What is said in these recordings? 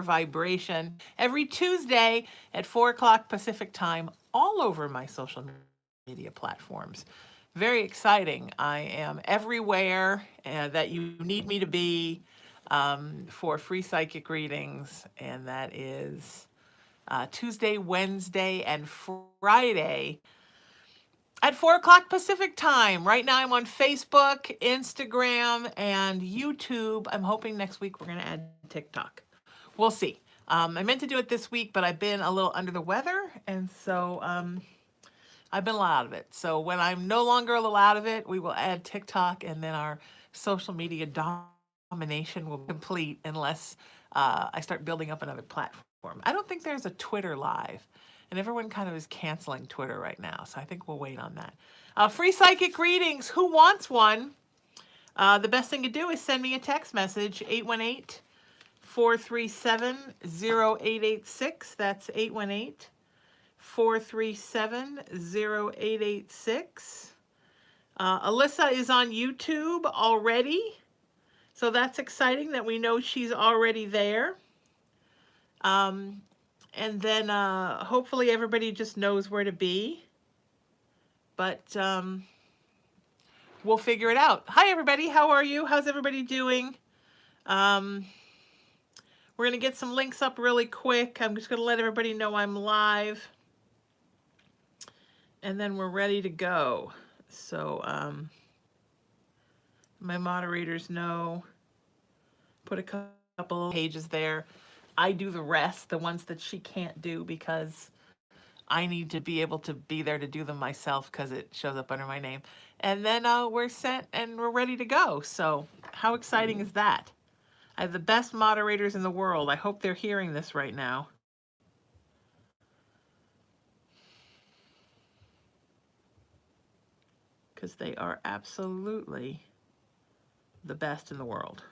vibration every Tuesday at 4 o'clock Pacific time, all over my social media platforms. Very exciting. I am everywhere that you need me to be for free psychic readings, and that is Tuesday, Wednesday, and Friday at 4 o'clock Pacific time. Right now I'm on Facebook, Instagram, and YouTube. I'm hoping next week we're going to add TikTok. We'll see. I meant to do it this week, but I've been a little under the weather, and so I've been a little out of it. So when I'm no longer a little out of it, we will add TikTok, and then our social media domination will be complete unless I start building up another platform. I don't think there's a Twitter Live, and everyone kind of is canceling Twitter right now, so I think we'll wait on that. Free psychic readings. Who wants one? The best thing to do is send me a text message, 818-437-0886. That's 818-437-0886. Alyssa is on YouTube already, so that's exciting that we know she's already there. And then hopefully everybody just knows where to be. But we'll figure it out. Hi, everybody. How are you? How's everybody doing? We're going to get some links up really quick. I'm just going to let everybody know I'm live. And then we're ready to go. So my moderators know. Put a couple of pages there. I do the rest, the ones that she can't do, because I need to be able to be there to do them myself because it shows up under my name. And then we're set and we're ready to go. So how exciting is that? I have the best moderators in the world. I hope they're hearing this right now. Because they are absolutely the best in the world.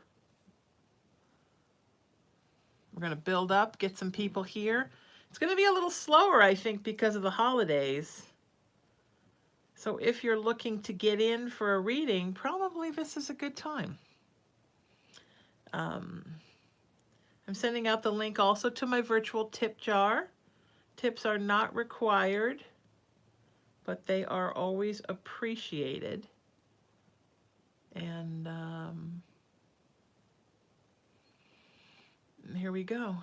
We're going to build up, get some people here. It's going to be a little slower, I think, because of the holidays. So if you're looking to get in for a reading, probably this is a good time. I'm sending out the link also to my virtual tip jar. Tips are not required, but they are always appreciated. And here we go.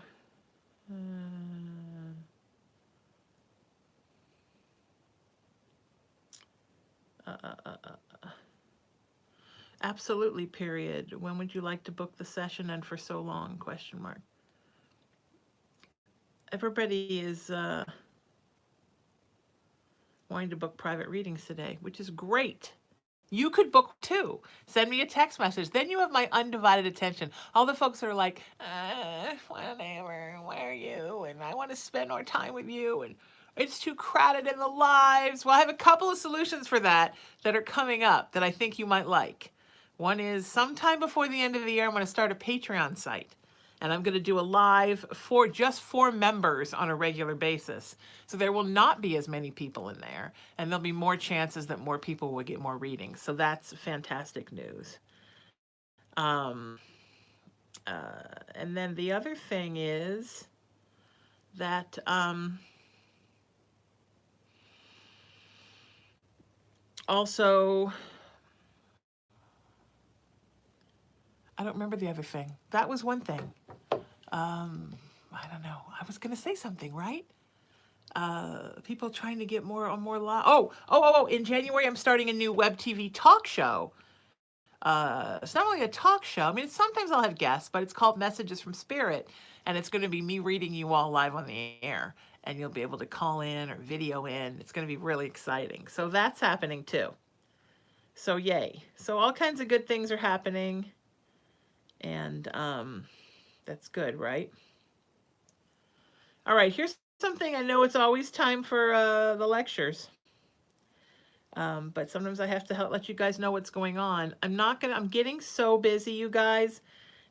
Absolutely, period. When would you like to book the session, and for so long, question mark. Everybody is wanting to book private readings today, which is great. You could book too. Send me a text message. Then you have my undivided attention. All the folks are like, whatever, where are you? And I want to spend more time with you. And it's too crowded in the lives. Well, I have a couple of solutions for that are coming up that I think you might like. One is sometime before the end of the year, I'm going to start a Patreon site. And I'm going to do a live for just for members on a regular basis. So there will not be as many people in there, and there'll be more chances that more people will get more readings. So that's fantastic news. And then the other thing is that also, I don't remember the other thing. That was one thing. I don't know. I was going to say something, right? People trying to get more live. In January, I'm starting a new web TV talk show. It's not really a talk show. I mean, sometimes I'll have guests, but it's called Messages from Spirit. And it's going to be me reading you all live on the air. And you'll be able to call in or video in. It's going to be really exciting. So that's happening too. So yay. So all kinds of good things are happening. And that's good, right? All right, here's something. I know it's always time for the lectures. But sometimes I have to let you guys know what's going on. I'm getting so busy, you guys,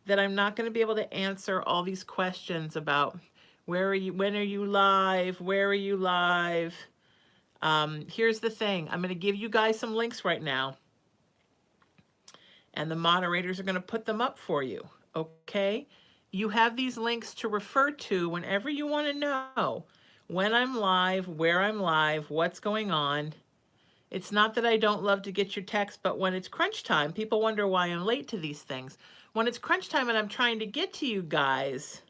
that I'm not going to be able to answer all these questions about where are you, when are you live, where are you live. Here's the thing. I'm going to give you guys some links right now. And the moderators are going to put them up for you, okay? You have these links to refer to whenever you want to know when I'm live, where I'm live, what's going on. It's not that I don't love to get your text, but when it's crunch time, people wonder why I'm late to these things. When it's crunch time and I'm trying to get to you guys,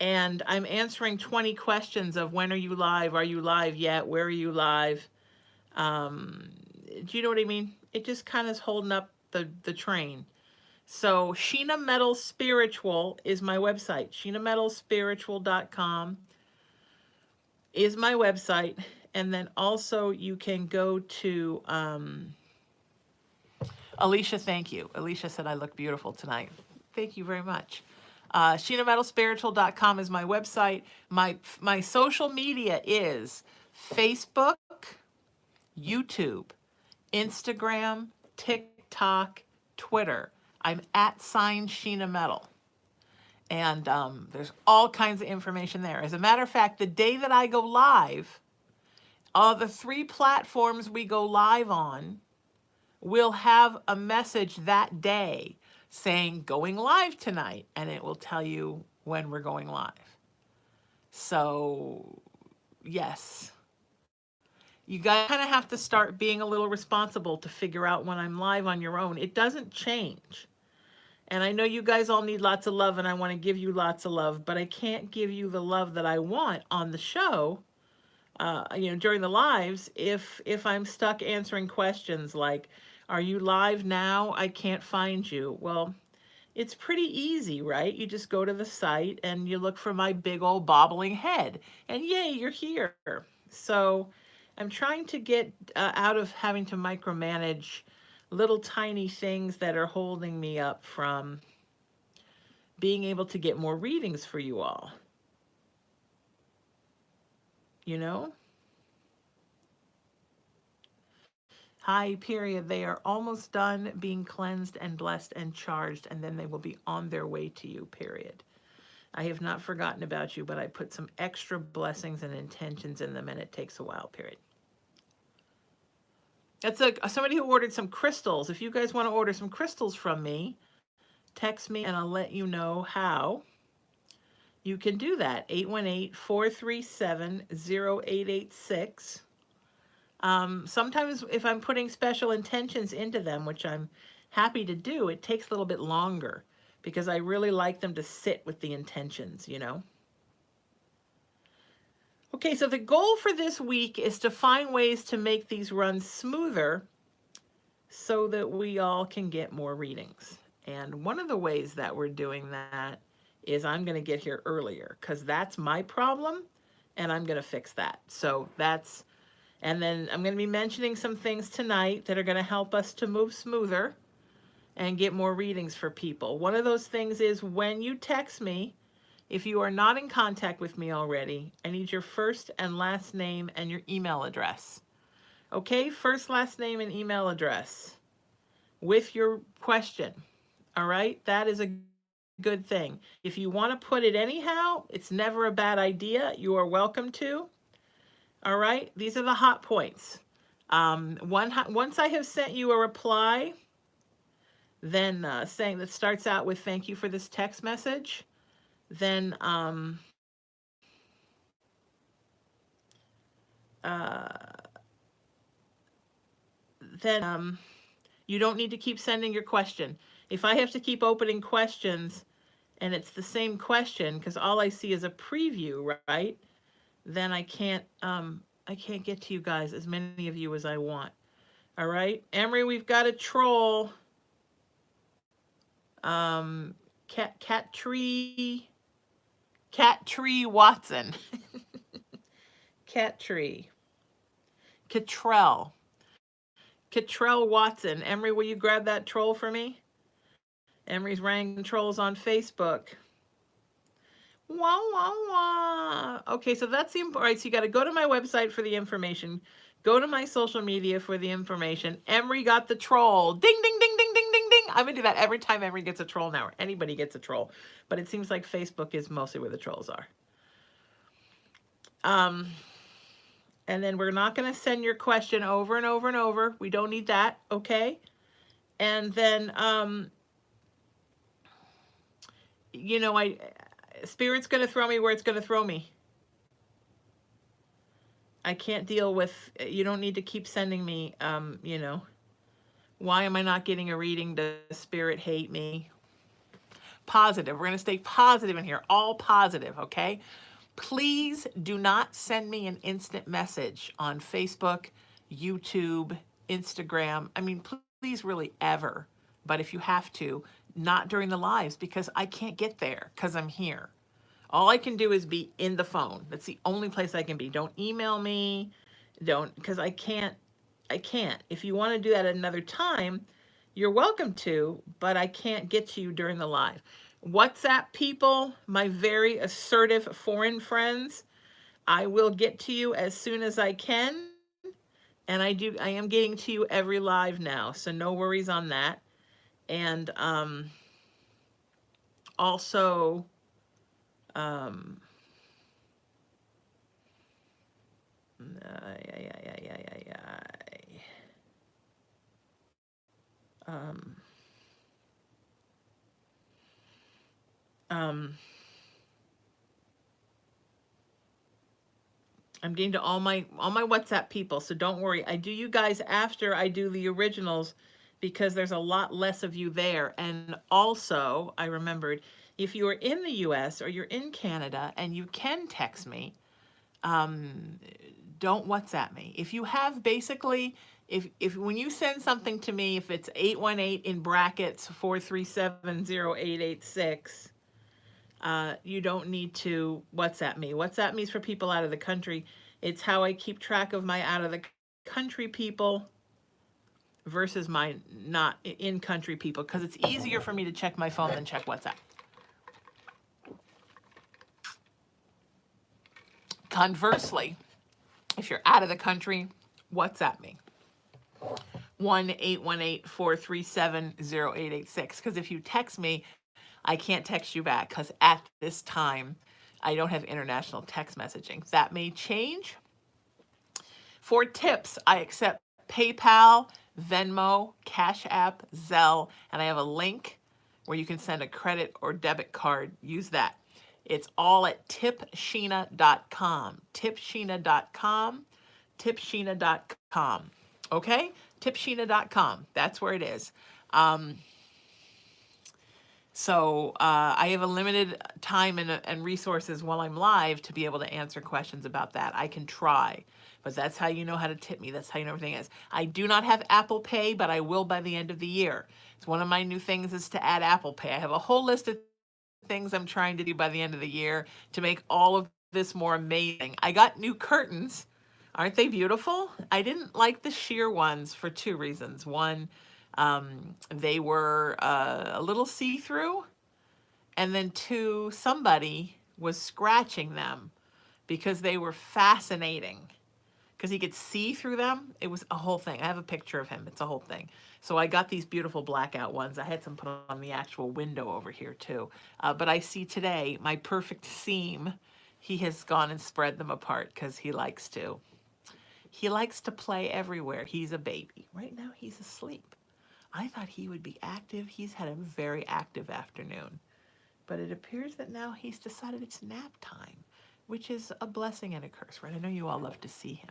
and I'm answering 20 questions of when are you live yet, where are you live, do you know what I mean? It just kind of is holding up the train. So Sheena Metal Spiritual is my website. SheenaMetalSpiritual.com is my website. And then also you can go to, Alicia, thank you. Alicia said I look beautiful tonight. Thank you very much. SheenaMetalSpiritual.com is my website. My social media is Facebook, YouTube, Instagram, TikTok, Twitter. I'm at Sheena Metal. And there's all kinds of information there. As a matter of fact, the day that I go live, the 3 platforms we go live on will have a message that day saying going live tonight, and it will tell you when we're going live. So, yes. You guys kind of have to start being a little responsible to figure out when I'm live on your own. It doesn't change. And I know you guys all need lots of love, and I want to give you lots of love, but I can't give you the love that I want on the show, during the lives, if I'm stuck answering questions like, are you live now? I can't find you. Well, it's pretty easy, right? You just go to the site and you look for my big old bobbling head, and yay, you're here. So I'm trying to get out of having to micromanage little tiny things that are holding me up from being able to get more readings for you all. You know? Hi, period. They are almost done being cleansed and blessed and charged, and then they will be on their way to you, period. I have not forgotten about you, but I put some extra blessings and intentions in them, and it takes a while, period. That's somebody who ordered some crystals. If you guys want to order some crystals from me, text me and I'll let you know how. You can do that, 818-437-0886. Sometimes if I'm putting special intentions into them, which I'm happy to do, it takes a little bit longer because I really like them to sit with the intentions, you know? Okay, so the goal for this week is to find ways to make these runs smoother so that we all can get more readings. And one of the ways that we're doing that is I'm going to get here earlier because that's my problem and I'm going to fix that. So that's, and then I'm going to be mentioning some things tonight that are going to help us to move smoother and get more readings for people. One of those things is when you text me, if you are not in contact with me already, I need your first and last name and your email address. Okay, first, last name, and email address with your question. All right, that is a good thing. If you want to put it anyhow, it's never a bad idea. You are welcome to. All right, these are the hot points. Once I have sent you a reply, then saying that starts out with thank you for this text message, then you don't need to keep sending your question. If I have to keep opening questions and it's the same question because all I see is a preview, right? Then I can't get to you guys, as many of you as I want. All right, Emery, we've got a troll. Cat Tree Watson. Cat Tree. Catrell Watson. Emery, will you grab that troll for me? Emery's ranking trolls on Facebook. Wah, wah, wah. Okay, so that's the important. Right, so you got to go to my website for the information. Go to my social media for the information. Emery got the troll. Ding, ding, ding, ding, ding, ding, ding. I'm going to do that every time Emery gets a troll now, or anybody gets a troll. But it seems like Facebook is mostly where the trolls are. And then we're not going to send your question over and over and over. We don't need that, okay? And then you know, Spirit's going to throw me where it's going to throw me. I can't deal with, you don't need to keep sending me, you know, why am I not getting a reading? Does Spirit hate me? Positive. We're going to stay positive in here, all positive, okay? Please do not send me an instant message on Facebook, YouTube, Instagram. I mean, please, really, ever. But if you have to, not during the lives, because I can't get there because I'm here. All I can do is be in the phone. That's the only place I can be. Don't email me. Don't, because I can't. I can't. If you want to do that at another time, you're welcome to, but I can't get to you during the live. WhatsApp people, my very assertive foreign friends, I will get to you as soon as I can. And I am getting to you every live now, so no worries on that. And also, um, um, um, I'm getting to all my WhatsApp people, so don't worry. I do you guys after I do the originals because there's a lot less of you there. And also, I remembered, if you are in the US or you're in Canada and you can text me, don't WhatsApp me. If you have basically, if when you send something to me, if it's 818 in brackets 4370886, you don't need to WhatsApp me. WhatsApp me is for people out of the country. It's how I keep track of my out of the country people versus my not in country people, because it's easier for me to check my phone than check WhatsApp. Conversely, if you're out of the country, WhatsApp me. 1-818-437-0886. Because if you text me, I can't text you back because at this time, I don't have international text messaging. That may change. For tips, I accept PayPal, Venmo, Cash App, Zelle, and I have a link where you can send a credit or debit card. Use that. It's all at tipsheena.com. Tipsheena.com. Tipsheena.com. Okay? Tipsheena.com. That's where it is. So I have a limited time and resources while I'm live to be able to answer questions about that. I can try, but that's how you know how to tip me. That's how you know everything is. I do not have Apple Pay, but I will by the end of the year. It's one of my new things is to add Apple Pay. I have a whole list of things I'm trying to do by the end of the year to make all of this more amazing. I got new curtains. Aren't they beautiful? I didn't like the sheer ones for two reasons. One, they were a little see-through, and then two, somebody was scratching them because they were fascinating because he could see through them. It was a whole thing. I have a picture of him. It's a whole thing. So I got these beautiful blackout ones. I had some put on the actual window over here too. But I see today my perfect seam. He has gone and spread them apart because he likes to. He likes to play everywhere. He's a baby. Right now he's asleep. I thought he would be active. He's had a very active afternoon. But it appears that now he's decided it's nap time, which is a blessing and a curse, right? I know you all love to see him.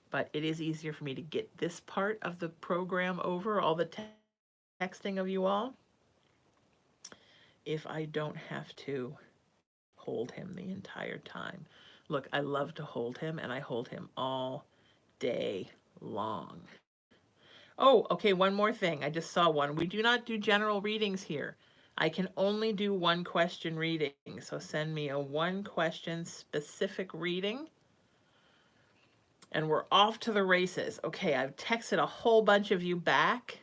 But it is easier for me to get this part of the program over, all the texting of you all, if I don't have to hold him the entire time. Look, I love to hold him, and I hold him all day long. Oh, okay, one more thing. I just saw one. We do not do general readings here. I can only do one question reading. So send me a one question specific reading. And we're off to the races. Okay, I've texted a whole bunch of you back.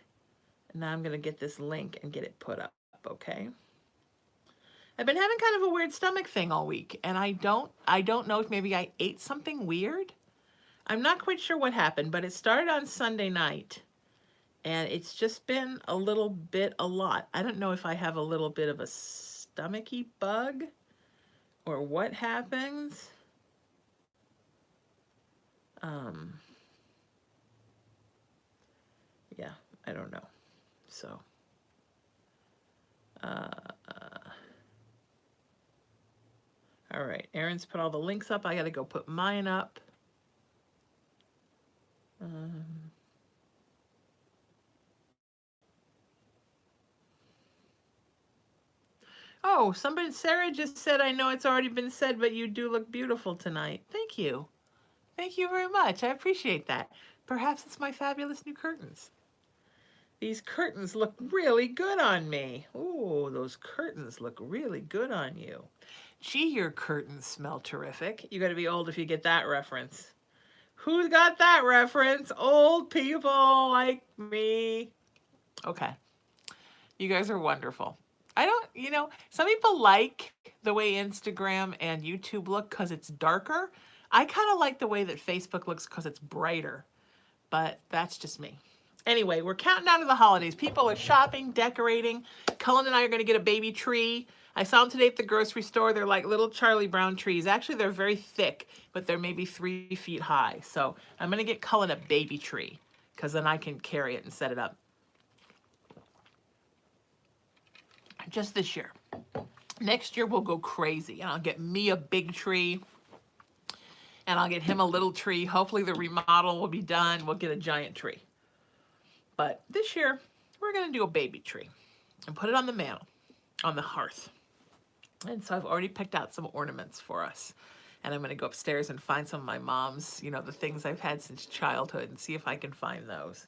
And now I'm going to get this link and get it put up, okay? I've been having kind of a weird stomach thing all week. And I don't know if maybe I ate something weird. I'm not quite sure what happened, but it started on Sunday night. And it's just been a little bit a lot. I don't know if I have a little bit of a stomachy bug or what happens. Yeah, I don't know. So, All right, Erin's put all the links up. I got to go put mine up. Oh, somebody, Sarah just said, I know it's already been said, but you do look beautiful tonight. Thank you. Thank you very much. I appreciate that. Perhaps it's my fabulous new curtains. These curtains look really good on me. Ooh, those curtains look really good on you. Gee, your curtains smell terrific. You got to be old if you get that reference. Who's got that reference? Old people like me. Okay. You guys are wonderful. I don't, some people like the way Instagram and YouTube look because it's darker. I kind of like the way that Facebook looks because it's brighter, but that's just me. Anyway, we're counting down to the holidays. People are shopping, decorating. Cullen and I are going to get a baby tree. I saw them today at the grocery store. They're like little Charlie Brown trees. Actually, they're very thick, but they're maybe 3 feet high. So I'm going to get Cullen a baby tree because then I can carry it and set it up. Just this year. Next year, we'll go crazy, and I'll get me a big tree, and I'll get him a little tree. Hopefully, the remodel will be done. We'll get a giant tree. But this year, we're going to do a baby tree and put it on the mantle, on the hearth. And so I've already picked out some ornaments for us. And I'm going to go upstairs and find some of my mom's, the things I've had since childhood, and see if I can find those.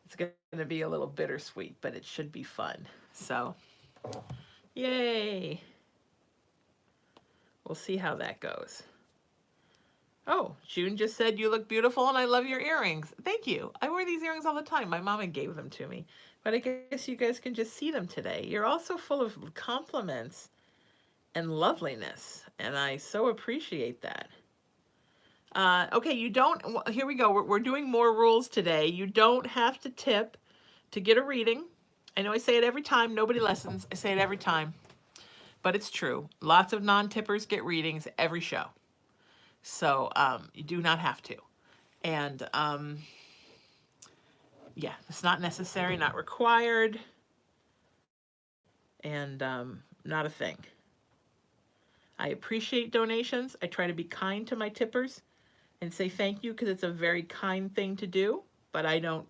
It's going to be a little bittersweet, but it should be fun. So, yay. We'll see how that goes. Oh, June just said, you look beautiful and I love your earrings. Thank you. I wear these earrings all the time. My mama gave them to me. But I guess you guys can just see them today. You're also full of compliments and loveliness. And I so appreciate that. Okay, you don't, here we go. We're doing more rules today. You don't have to tip to get a reading. I know I say it every time. Nobody listens. I say it every time. But it's true. Lots of non-tippers get readings every show. So you do not have to. And yeah, it's not necessary, not required, and not a thing. I appreciate donations. I try to be kind to my tippers and say thank you because it's a very kind thing to do, but I'm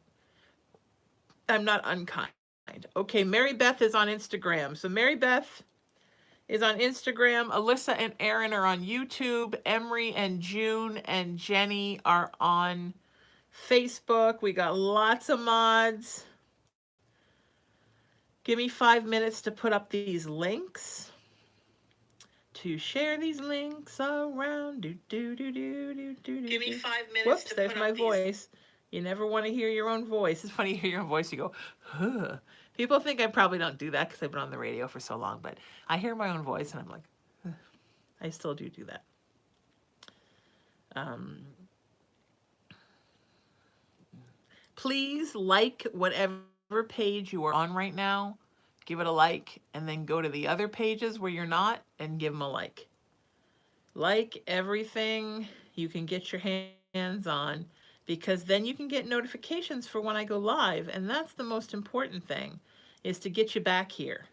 not unkind. Okay, Mary Beth is on Instagram. So Mary Beth is on Instagram. Alyssa and Erin are on YouTube. Emery and June and Jenny are on Facebook. We got lots of mods. Give me 5 minutes to put up these links. To share these links around. Give me 5 minutes. Whoops, there's my voice. You never want to hear your own voice. It's funny to hear your own voice. You go, huh. People think I probably don't do that because I've been on the radio for so long, but I hear my own voice and I'm like, huh. I still do that. Please like whatever page you are on right now. Give it a like, and then go to the other pages where you're not and give them a like. Like everything you can get your hands on, because then you can get notifications for when I go live, and that's the most important thing, is to get you back here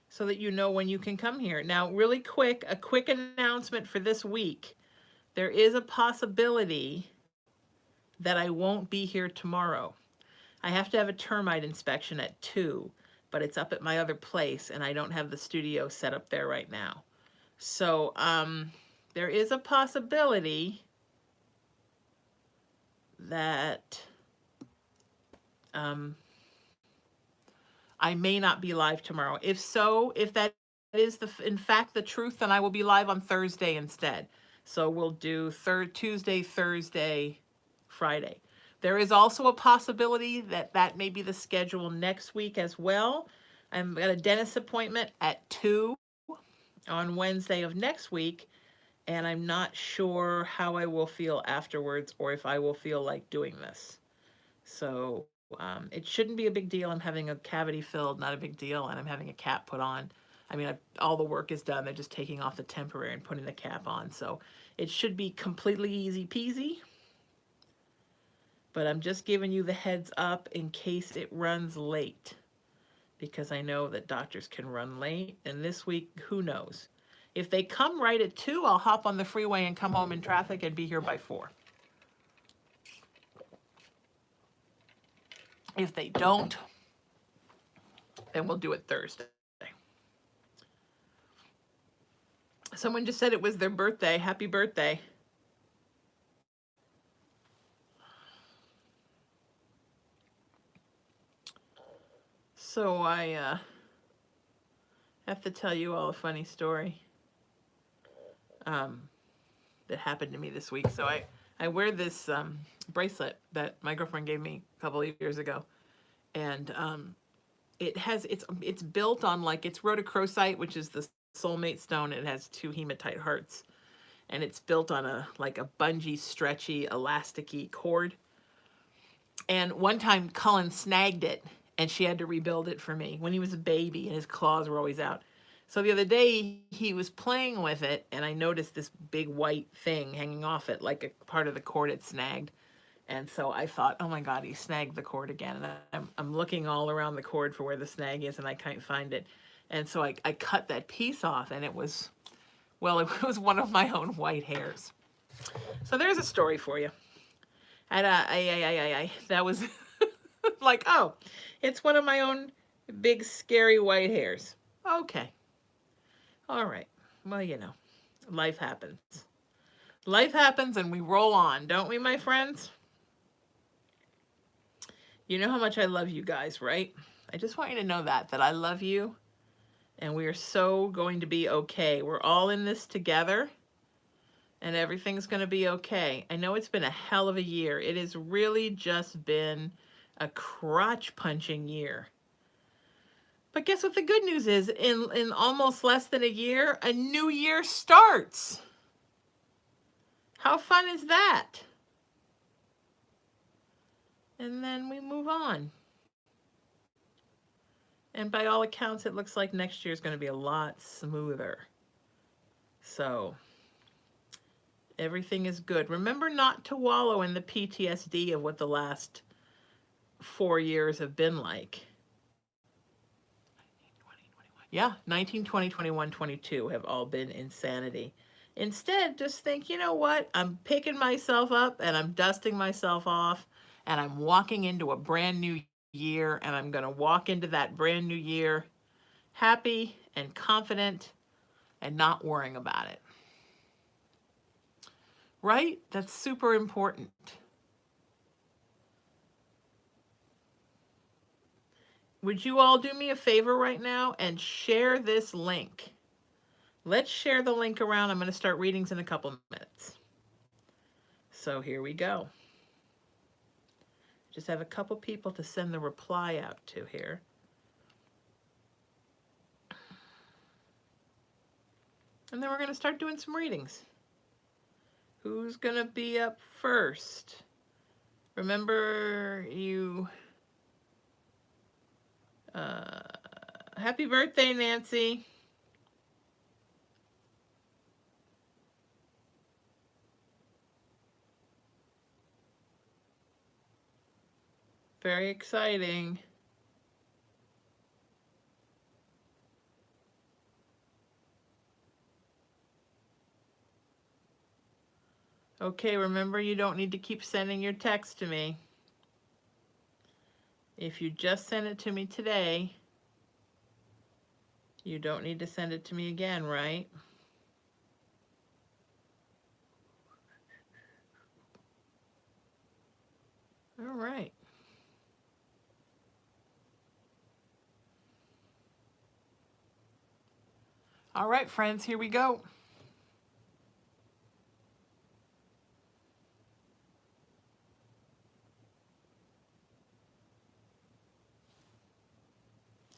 so that you know when you can come here. Now, really quick, a quick announcement for this week. There is a possibility that I won't be here tomorrow. I have to have a termite inspection at 2, but it's up at my other place, and I don't have the studio set up there right now. So there is a possibility that I may not be live tomorrow. If so, if that is in fact the truth, then I will be live on Thursday instead. So we'll do Tuesday, Thursday, Friday. There is also a possibility that may be the schedule next week as well. I've got a dentist appointment at 2 on Wednesday of next week, and I'm not sure how I will feel afterwards or if I will feel like doing this. So it shouldn't be a big deal. I'm having a cavity filled, not a big deal, and I'm having a cap put on. I mean, all the work is done. They're just taking off the temporary and putting the cap on. So it should be completely easy peasy. But I'm just giving you the heads up in case it runs late, because I know that doctors can run late, and this week, who knows? If they come right at 2, I'll hop on the freeway and come home in traffic and be here by 4. If they don't, then we'll do it Thursday. Someone just said it was their birthday. Happy birthday. So I have to tell you all a funny story that happened to me this week. So I wear this bracelet that my girlfriend gave me a couple of years ago, and it's built on, like, it's rhodochrosite, which is the soulmate stone. It has 2 hematite hearts, and it's built on a bungee, stretchy, elasticy cord. And one time Cullen snagged it, and she had to rebuild it for me when he was a baby and his claws were always out. So the other day he was playing with it, and I noticed this big white thing hanging off it, like a part of the cord had snagged. And so I thought, oh my God, he snagged the cord again. And I'm looking all around the cord for where the snag is, and I can't find it. And so I cut that piece off, and it was, well, it was one of my own white hairs. So there's a story for you. And that was like, oh, it's one of my own big, scary white hairs. Okay. All right. Well, you know, life happens. Life happens and we roll on, don't we, my friends? You know how much I love you guys, right? I just want you to know that I love you, and we are so going to be okay. We're all in this together, and everything's going to be okay. I know it's been a hell of a year. It has really just been a crotch-punching year. But guess what the good news is? In almost less than a year, a new year starts. How fun is that? And then we move on. And by all accounts, it looks like next year is going to be a lot smoother. So everything is good. Remember not to wallow in the PTSD of what the last 4 years have been like. Yeah, 19, 20, 21, 22 have all been insanity. Instead, just think, you know what? I'm picking myself up and I'm dusting myself off, and I'm walking into a brand new year, and I'm going to walk into that brand new year happy and confident and not worrying about it. Right? That's super important. Would you all do me a favor right now and share this link? Let's share the link around. I'm going to start readings in a couple minutes. So here we go. Just have a couple people to send the reply out to here. And then we're going to start doing some readings. Who's going to be up first? Remember, you... happy birthday, Nancy. Very exciting. Okay, remember, you don't need to keep sending your text to me. If you just sent it to me today, you don't need to send it to me again, right? All right. All right, friends, here we go.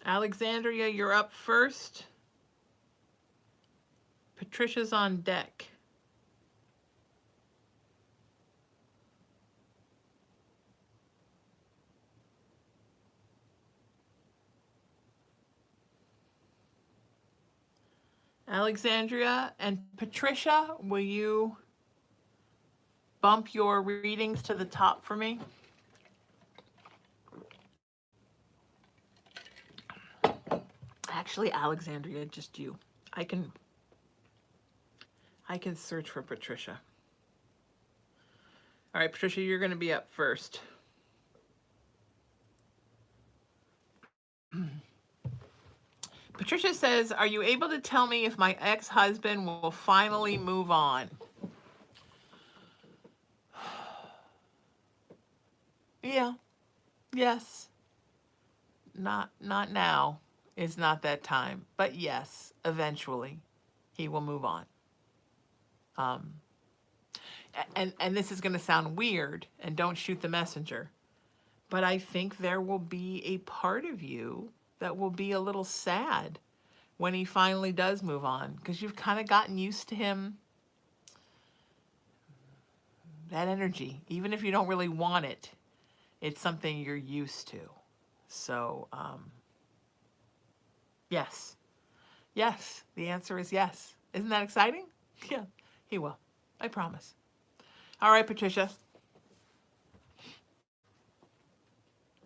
Alexandria, you're up first. Patricia's on deck. Alexandria and Patricia, will you bump your readings to the top for me? Actually, Alexandria, just you. I can I can search for Patricia. All right, Patricia, you're going to be up first. Patricia says, are you able to tell me if my ex-husband will finally move on? Yeah. Yes. Not now. It's not that time. But yes, eventually he will move on. Um, and this is going to sound weird, and don't shoot the messenger, but I think there will be a part of you that will be a little sad when he finally does move on, because you've kind of gotten used to him, that energy. Even if you don't really want it, it's something you're used to. So, yes. Yes, the answer is yes. Isn't that exciting? Yeah, he will. I promise. All right, Patricia.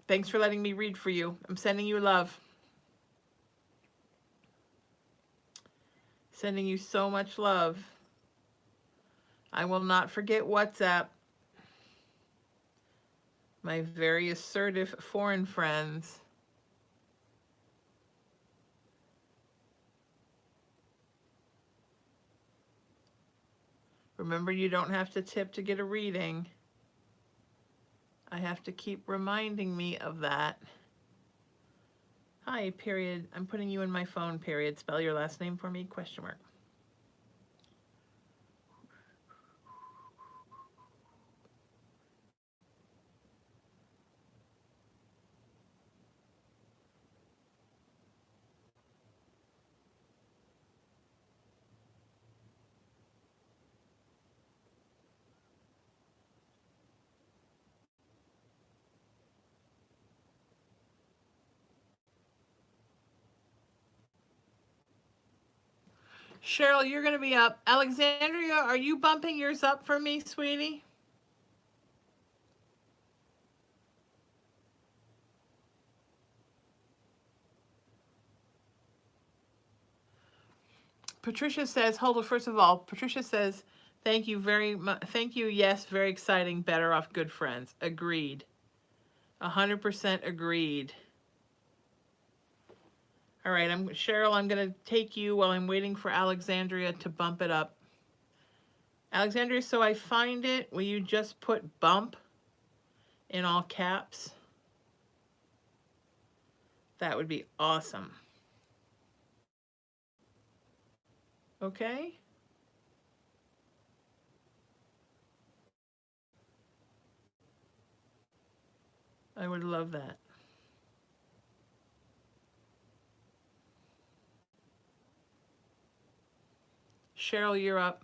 Thanks for letting me read for you. I'm sending you love. Sending you so much love. I will not forget WhatsApp. My very assertive foreign friends. Remember, you don't have to tip to get a reading. I have to keep reminding me of that. Hi, period. I'm putting you in my phone, period. Spell your last name for me, question mark. Cheryl, you're going to be up. Alexandria, are you bumping yours up for me, sweetie? Patricia says, hold on, first of all, Patricia says, thank you very much. Thank you. Yes, very exciting. Better off good friends. Agreed. 100% agreed. All right, Cheryl, I'm going to take you while I'm waiting for Alexandria to bump it up. Alexandria, so I find it, will you just put bump in all caps? That would be awesome. Okay? I would love that. Cheryl, you're up.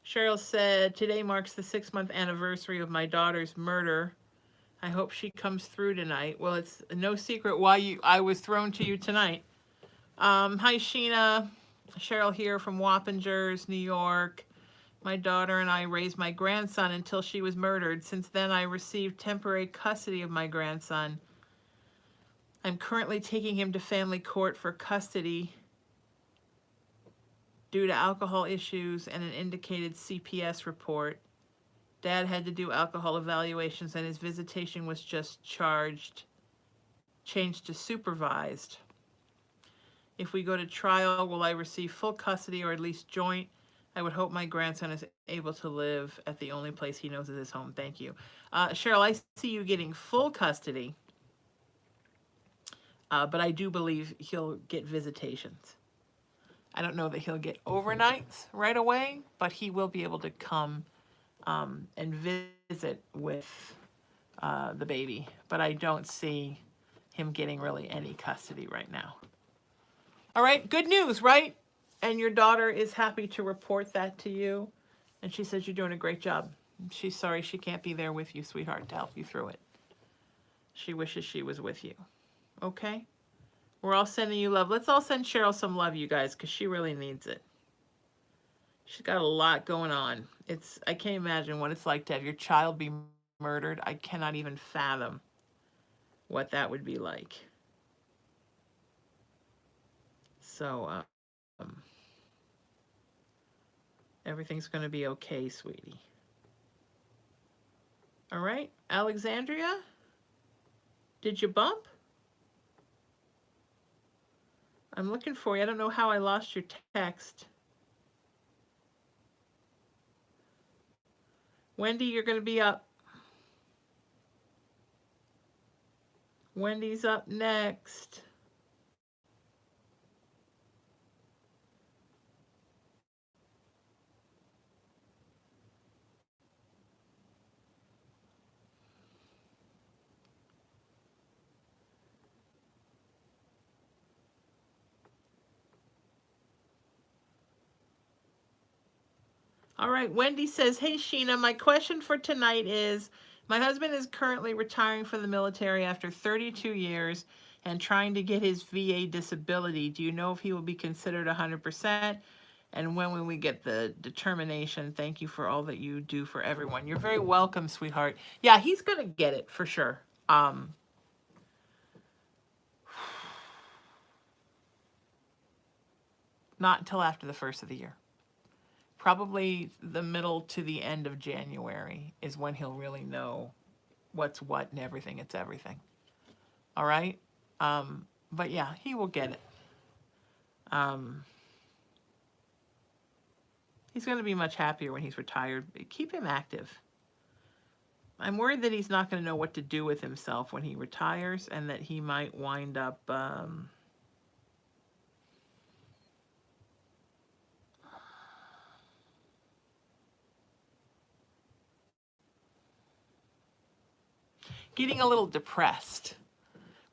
Cheryl said, today marks the 6-month anniversary of my daughter's murder. I hope she comes through tonight. Well, it's no secret why I was thrown to you tonight. Hi, Sheena. Cheryl here from Wappingers, New York. My daughter and I raised my grandson until she was murdered. Since then, I received temporary custody of my grandson. I'm currently taking him to family court for custody due to alcohol issues and an indicated CPS report. Dad had to do alcohol evaluations and his visitation was just changed to supervised. If we go to trial, will I receive full custody or at least joint? I would hope my grandson is able to live at the only place he knows is his home. Thank you. Cheryl, I see you getting full custody, but I do believe he'll get visitations. I don't know that he'll get overnights right away, but he will be able to come and visit with the baby. But I don't see him getting really any custody right now. All right, good news, right? And your daughter is happy to report that to you. And she says you're doing a great job. She's sorry she can't be there with you, sweetheart, to help you through it. She wishes she was with you. Okay? We're all sending you love. Let's all send Cheryl some love, you guys, because she really needs it. She's got a lot going on. I can't imagine what it's like to have your child be murdered. I cannot even fathom what that would be like. So everything's going to be okay, sweetie. All right, Alexandria, did you bump? I'm looking for you. I don't know how I lost your text. Wendy, you're going to be up. Wendy's up next. All right, Wendy says, hey, Sheena, my question for tonight is, my husband is currently retiring from the military after 32 years and trying to get his VA disability. Do you know if he will be considered 100%? And when will we get the determination? Thank you for all that you do for everyone. You're very welcome, sweetheart. Yeah, he's going to get it for sure. Not until after the first of the year. Probably the middle to the end of January is when he'll really know what's what and everything. It's everything. All right? But yeah, he will get it. He's going to be much happier when he's retired. Keep him active. I'm worried that he's not going to know what to do with himself when he retires and that he might wind up getting a little depressed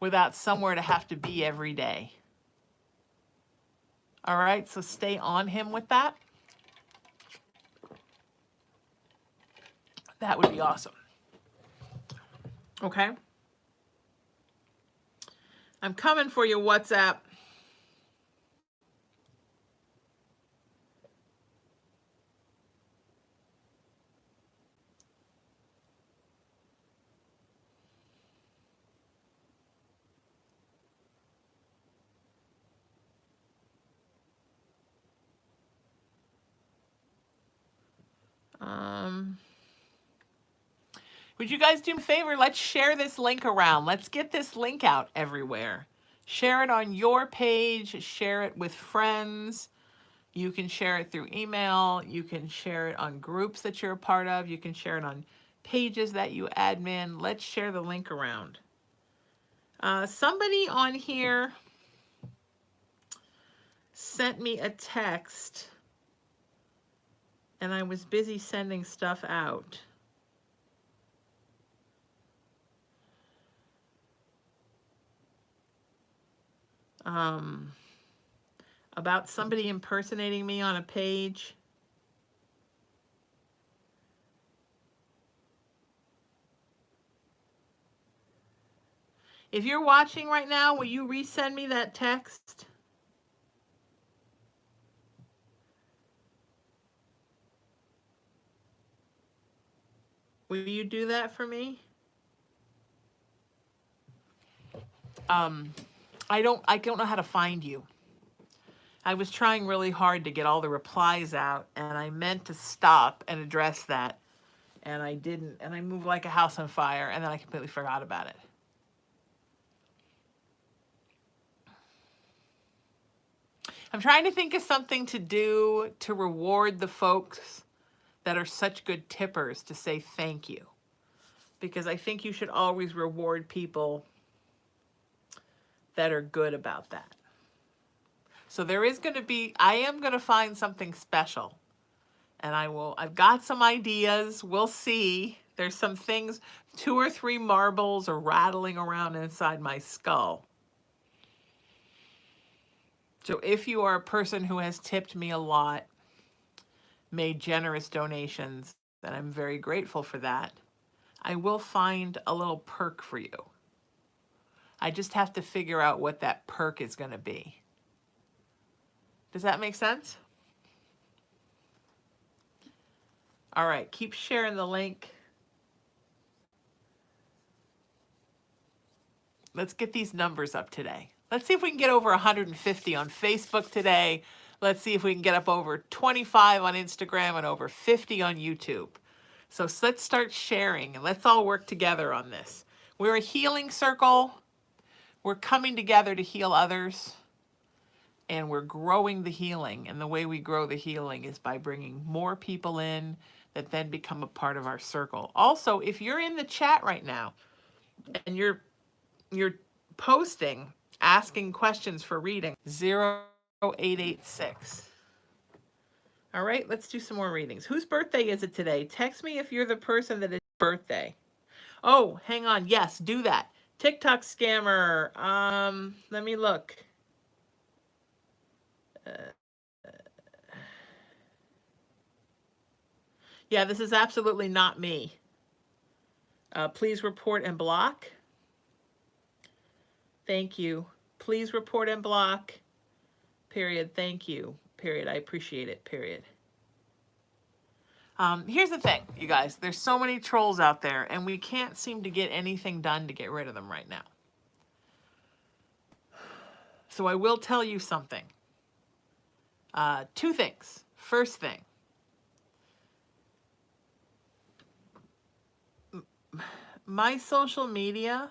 without somewhere to have to be every day. All right, so stay on him with that. That would be awesome. Okay? I'm coming for you, WhatsApp. Would you guys do me a favor? Let's share this link around. Let's get this link out everywhere. Share it on your page. Share it with friends. You can share it through email. You can share it on groups that you're a part of. You can share it on pages that you admin. Let's share the link around. Somebody on here sent me a text and I was busy sending stuff out. About somebody impersonating me on a page. If you're watching right now, will you resend me that text? Will you do that for me? I don't know how to find you. I was trying really hard to get all the replies out, and I meant to stop and address that, and I didn't, and I moved like a house on fire, and then I completely forgot about it. I'm trying to think of something to do to reward the folks that are such good tippers to say thank you, because I think you should always reward people that are good about that. So there is going to be, I am going to find something special, and I've got some ideas. We'll see. There's some things, 2 or 3 marbles are rattling around inside my skull. So if you are a person who has tipped me a lot, made generous donations, and I'm very grateful for that, I will find a little perk for you. I just have to figure out what that perk is going to be. Does that make sense? All right, keep sharing the link. Let's get these numbers up today. Let's see if we can get over 150 on Facebook today. Let's see if we can get up over 25 on Instagram and over 50 on YouTube. So let's start sharing and let's all work together on this. We're a healing circle. We're coming together to heal others. And we're growing the healing. And the way we grow the healing is by bringing more people in that then become a part of our circle. Also, if you're in the chat right now and you're posting, asking questions for reading, 0886. All right, let's do some more readings. Whose birthday is it today? Text me if you're the person that it's birthday. Oh, hang on. Yes, do that. TikTok scammer. Let me look. Yeah, this is absolutely not me. Please report and block. Thank you. Please report and block. Period. Thank you. Period. I appreciate it. Period. Here's the thing, you guys. There's so many trolls out there, and we can't seem to get anything done to get rid of them right now. So I will tell you something. Two things. First thing. My social media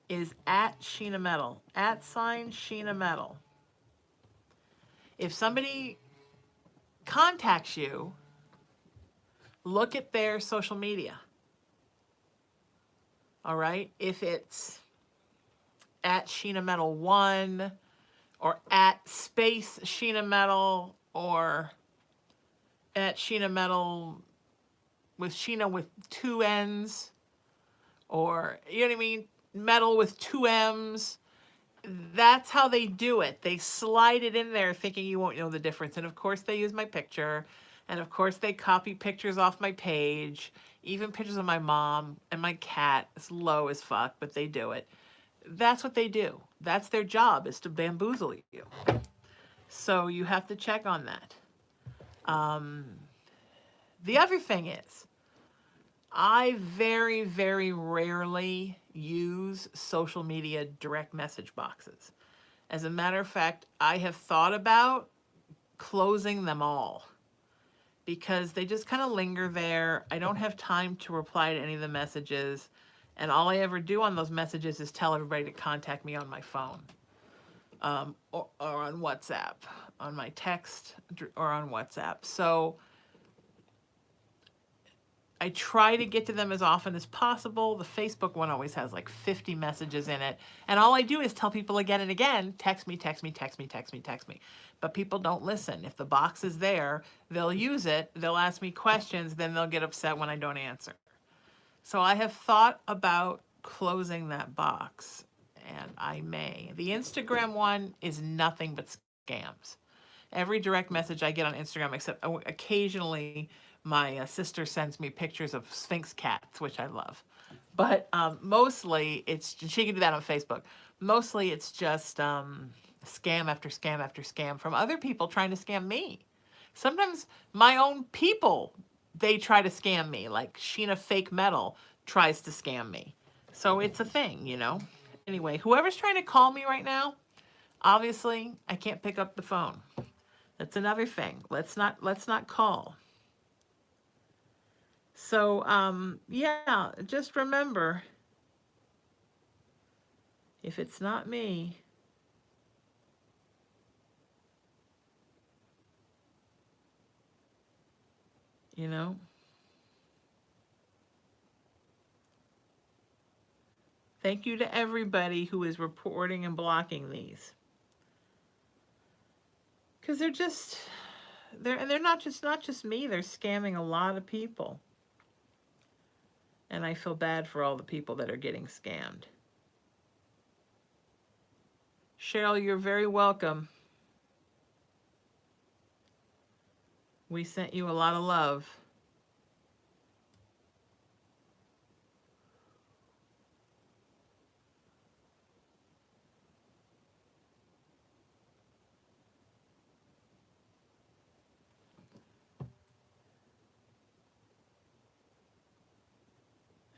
is at Sheena Metal. @ Sheena Metal. If somebody contacts you, look at their social media. All right? If it's at Sheena Metal 1 or at space Sheena Metal or at Sheena Metal with Sheena with 2 N's or, you know what I mean? Metal with 2 M's. That's how they do it. They slide it in there thinking you won't know the difference. And of course they use my picture. And of course they copy pictures off my page, even pictures of my mom and my cat. It's low as fuck, but they do it. That's what they do. That's their job, is to bamboozle you. So you have to check on that. The other thing is, I very, very rarely use social media direct message boxes. As a matter of fact, I have thought about closing them all because they just kind of linger there. I don't have time to reply to any of the messages. And all I ever do on those messages is tell everybody to contact me on my phone or on WhatsApp, on my text or on WhatsApp. So I try to get to them as often as possible. The Facebook one always has like 50 messages in it. And all I do is tell people again and again, text me, text me, text me, text me, text me. But people don't listen. If the box is there, they'll use it. They'll ask me questions. Then they'll get upset when I don't answer. So I have thought about closing that box, and I may. The Instagram one is nothing but scams. Every direct message I get on Instagram, except occasionally my sister sends me pictures of Sphinx cats, which I love. But mostly, she can do that on Facebook. Mostly it's just scam after scam after scam from other people trying to scam me. Sometimes my own people, they try to scam me, like Sheena Fake Metal tries to scam me. So it's a thing, you know? Anyway, whoever's trying to call me right now, obviously, I can't pick up the phone. That's another thing. Let's not call. So, yeah, just remember, if it's not me, you know, thank you to everybody who is reporting and blocking these. Because they're not just me, they're scamming a lot of people. And I feel bad for all the people that are getting scammed. Cheryl, you're very welcome. We sent you a lot of love.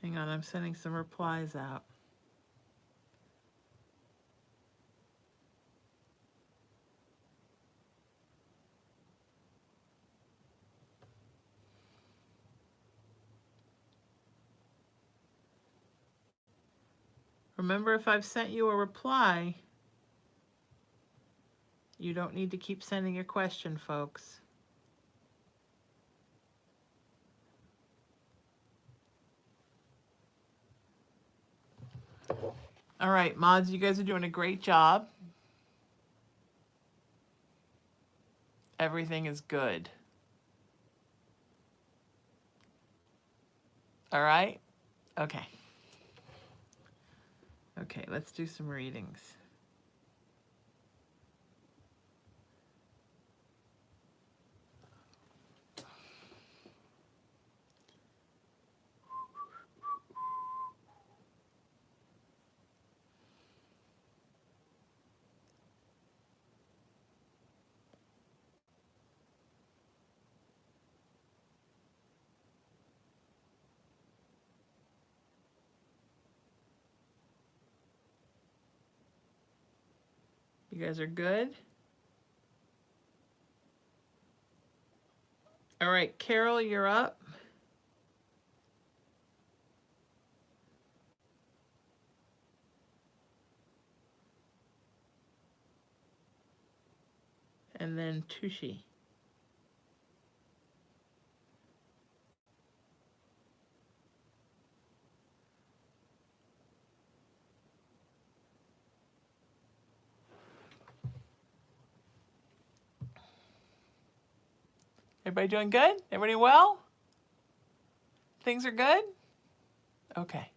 Hang on, I'm sending some replies out. Remember, if I've sent you a reply, you don't need to keep sending your question, folks. All right, mods, you guys are doing a great job. Everything is good. All right? Okay. Okay, let's do some readings. You guys are good? All right, Carol, you're up. And then Tushi. Everybody doing good? Everybody well? Things are good? Okay.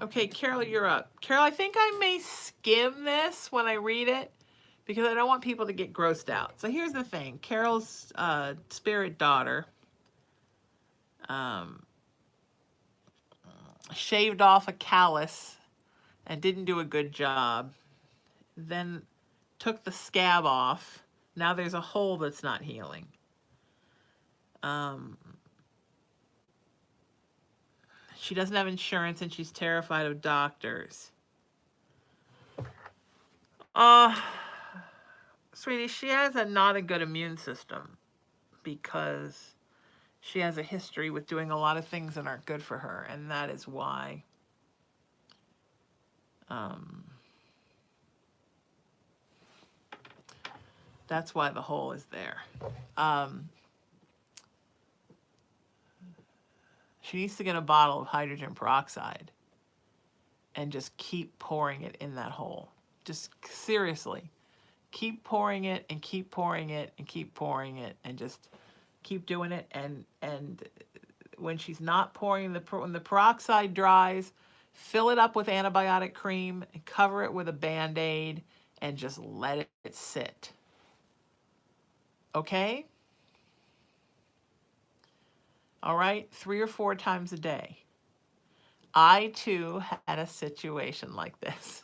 Okay, Carol, you're up. Carol, I think I may skim this when I read it because I don't want people to get grossed out. So here's the thing. Carol's spirit daughter shaved off a callus and didn't do a good job. Then took the scab off. Now there's a hole that's not healing. She doesn't have insurance and she's terrified of doctors. Sweetie, she has not a good immune system because she has a history with doing a lot of things that aren't good for her, and that is why that's why the hole is there. She needs to get a bottle of hydrogen peroxide and just keep pouring it in that hole. Just seriously, keep pouring it and keep pouring it and keep pouring it and just keep doing it. And when she's not pouring, when the peroxide dries, fill it up with antibiotic cream and cover it with a Band-Aid and just let it sit. Okay? All right? 3 or 4 times a day. I, too, had a situation like this.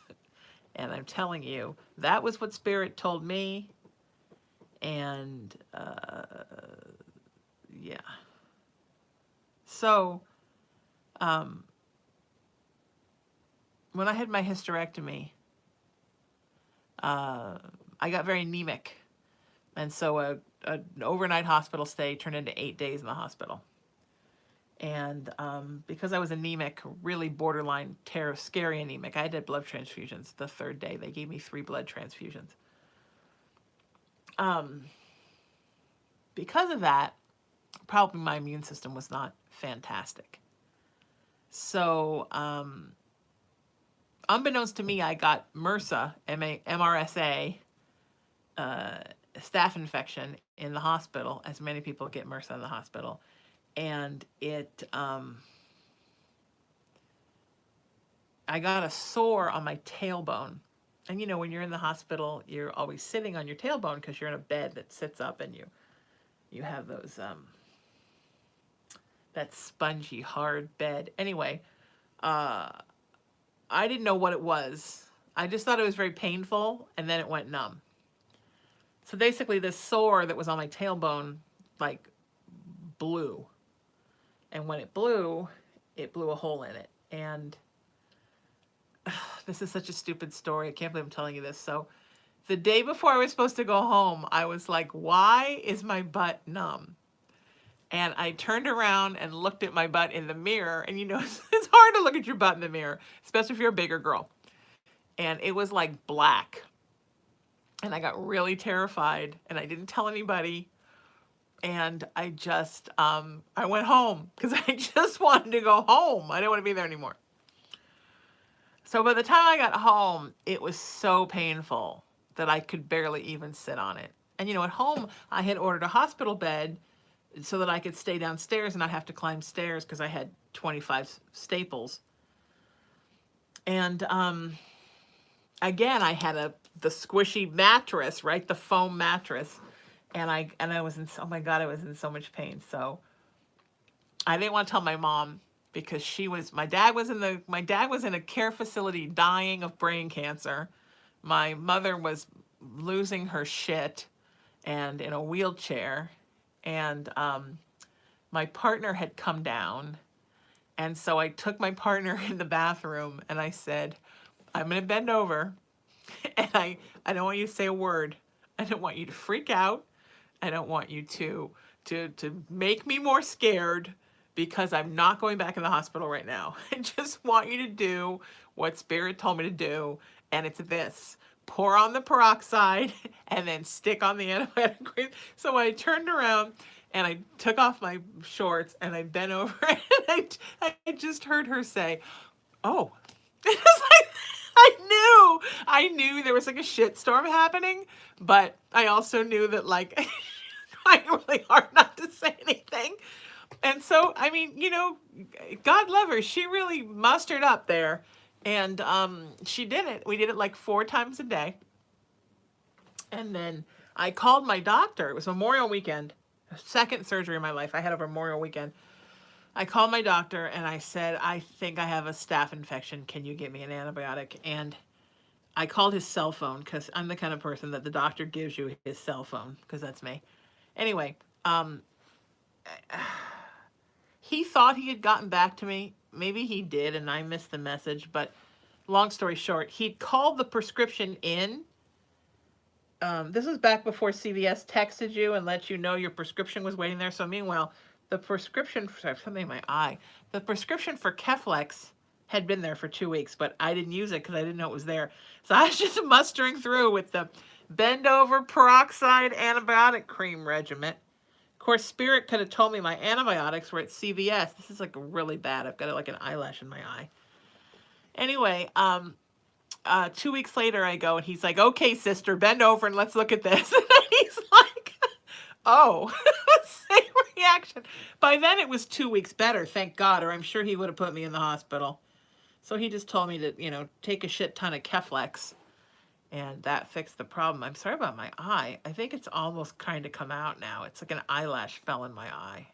And I'm telling you, that was what Spirit told me. And, yeah. So, when I had my hysterectomy, I got very anemic. And so an overnight hospital stay turned into 8 days in the hospital. And because I was anemic, really borderline scary anemic, I had blood transfusions the 3rd day. They gave me 3 blood transfusions. Because of that, probably my immune system was not fantastic. So, unbeknownst to me, I got MRSA, MRSA, staph infection in the hospital, as many people get MRSA in the hospital. And I got a sore on my tailbone. And you know, when you're in the hospital, you're always sitting on your tailbone because you're in a bed that sits up and you have those, that spongy, hard bed. Anyway, I didn't know what it was. I just thought it was very painful, and then it went numb. So basically, this sore that was on my tailbone, like, blew. And when it blew a hole in it. And this is such a stupid story. I can't believe I'm telling you this. So the day before I was supposed to go home, I was like, why is my butt numb? And I turned around and looked at my butt in the mirror. And you know, it's hard to look at your butt in the mirror, especially if you're a bigger girl. And it was like black. And I got really terrified and I didn't tell anybody. And I just, I went home because I just wanted to go home. I didn't want to be there anymore. So by the time I got home, it was so painful that I could barely even sit on it. And you know, at home, I had ordered a hospital bed so that I could stay downstairs and not have to climb stairs because I had 25 staples. And again, I had the squishy mattress, right? The foam mattress. And I was in, oh my God, I was in so much pain. So I didn't want to tell my mom because my dad was in a care facility dying of brain cancer. My mother was losing her shit and in a wheelchair. And my partner had come down. And so I took my partner in the bathroom and I said, I'm going to bend over and I don't want you to say a word. I don't want you to freak out. I don't want you to make me more scared because I'm not going back in the hospital right now. I just want you to do what Spirit told me to do, and it's this. Pour on the peroxide and then stick on the antibiotic cream. So I turned around and I took off my shorts and I bent over and I just heard her say, oh. It's like, I knew there was like a shitstorm happening, but I also knew that like trying really hard not to say anything. And so, I mean, you know, God love her. She really mustered up there. And she did it. We did it like 4 times a day. And then I called my doctor. It was Memorial weekend. Second surgery in my life. I had over Memorial weekend. I called my doctor and I said, I think I have a staph infection. Can you give me an antibiotic? And I called his cell phone because I'm the kind of person that the doctor gives you his cell phone because that's me. Anyway, he thought he had gotten back to me. Maybe he did and I missed the message. But long story short, he'd called the prescription in. This was back before CVS texted you and let you know your prescription was waiting there. So meanwhile, the prescription, sorry, something in my eye. The prescription for Keflex had been there for 2 weeks, but I didn't use it because I didn't know it was there. So I was just mustering through with the bend over peroxide antibiotic cream regimen. Of course, Spirit could have told me my antibiotics were at CVS. This is like really bad. I've got like an eyelash in my eye. Anyway, 2 weeks later I go and he's like, okay, sister, bend over and let's look at this. And he's like, oh, same reaction. By then it was 2 weeks better, thank God, or I'm sure he would have put me in the hospital. So he just told me to, you know, take a shit ton of Keflex and that fixed the problem. I'm sorry about my eye. I think it's almost kind of come out now. It's like an eyelash fell in my eye.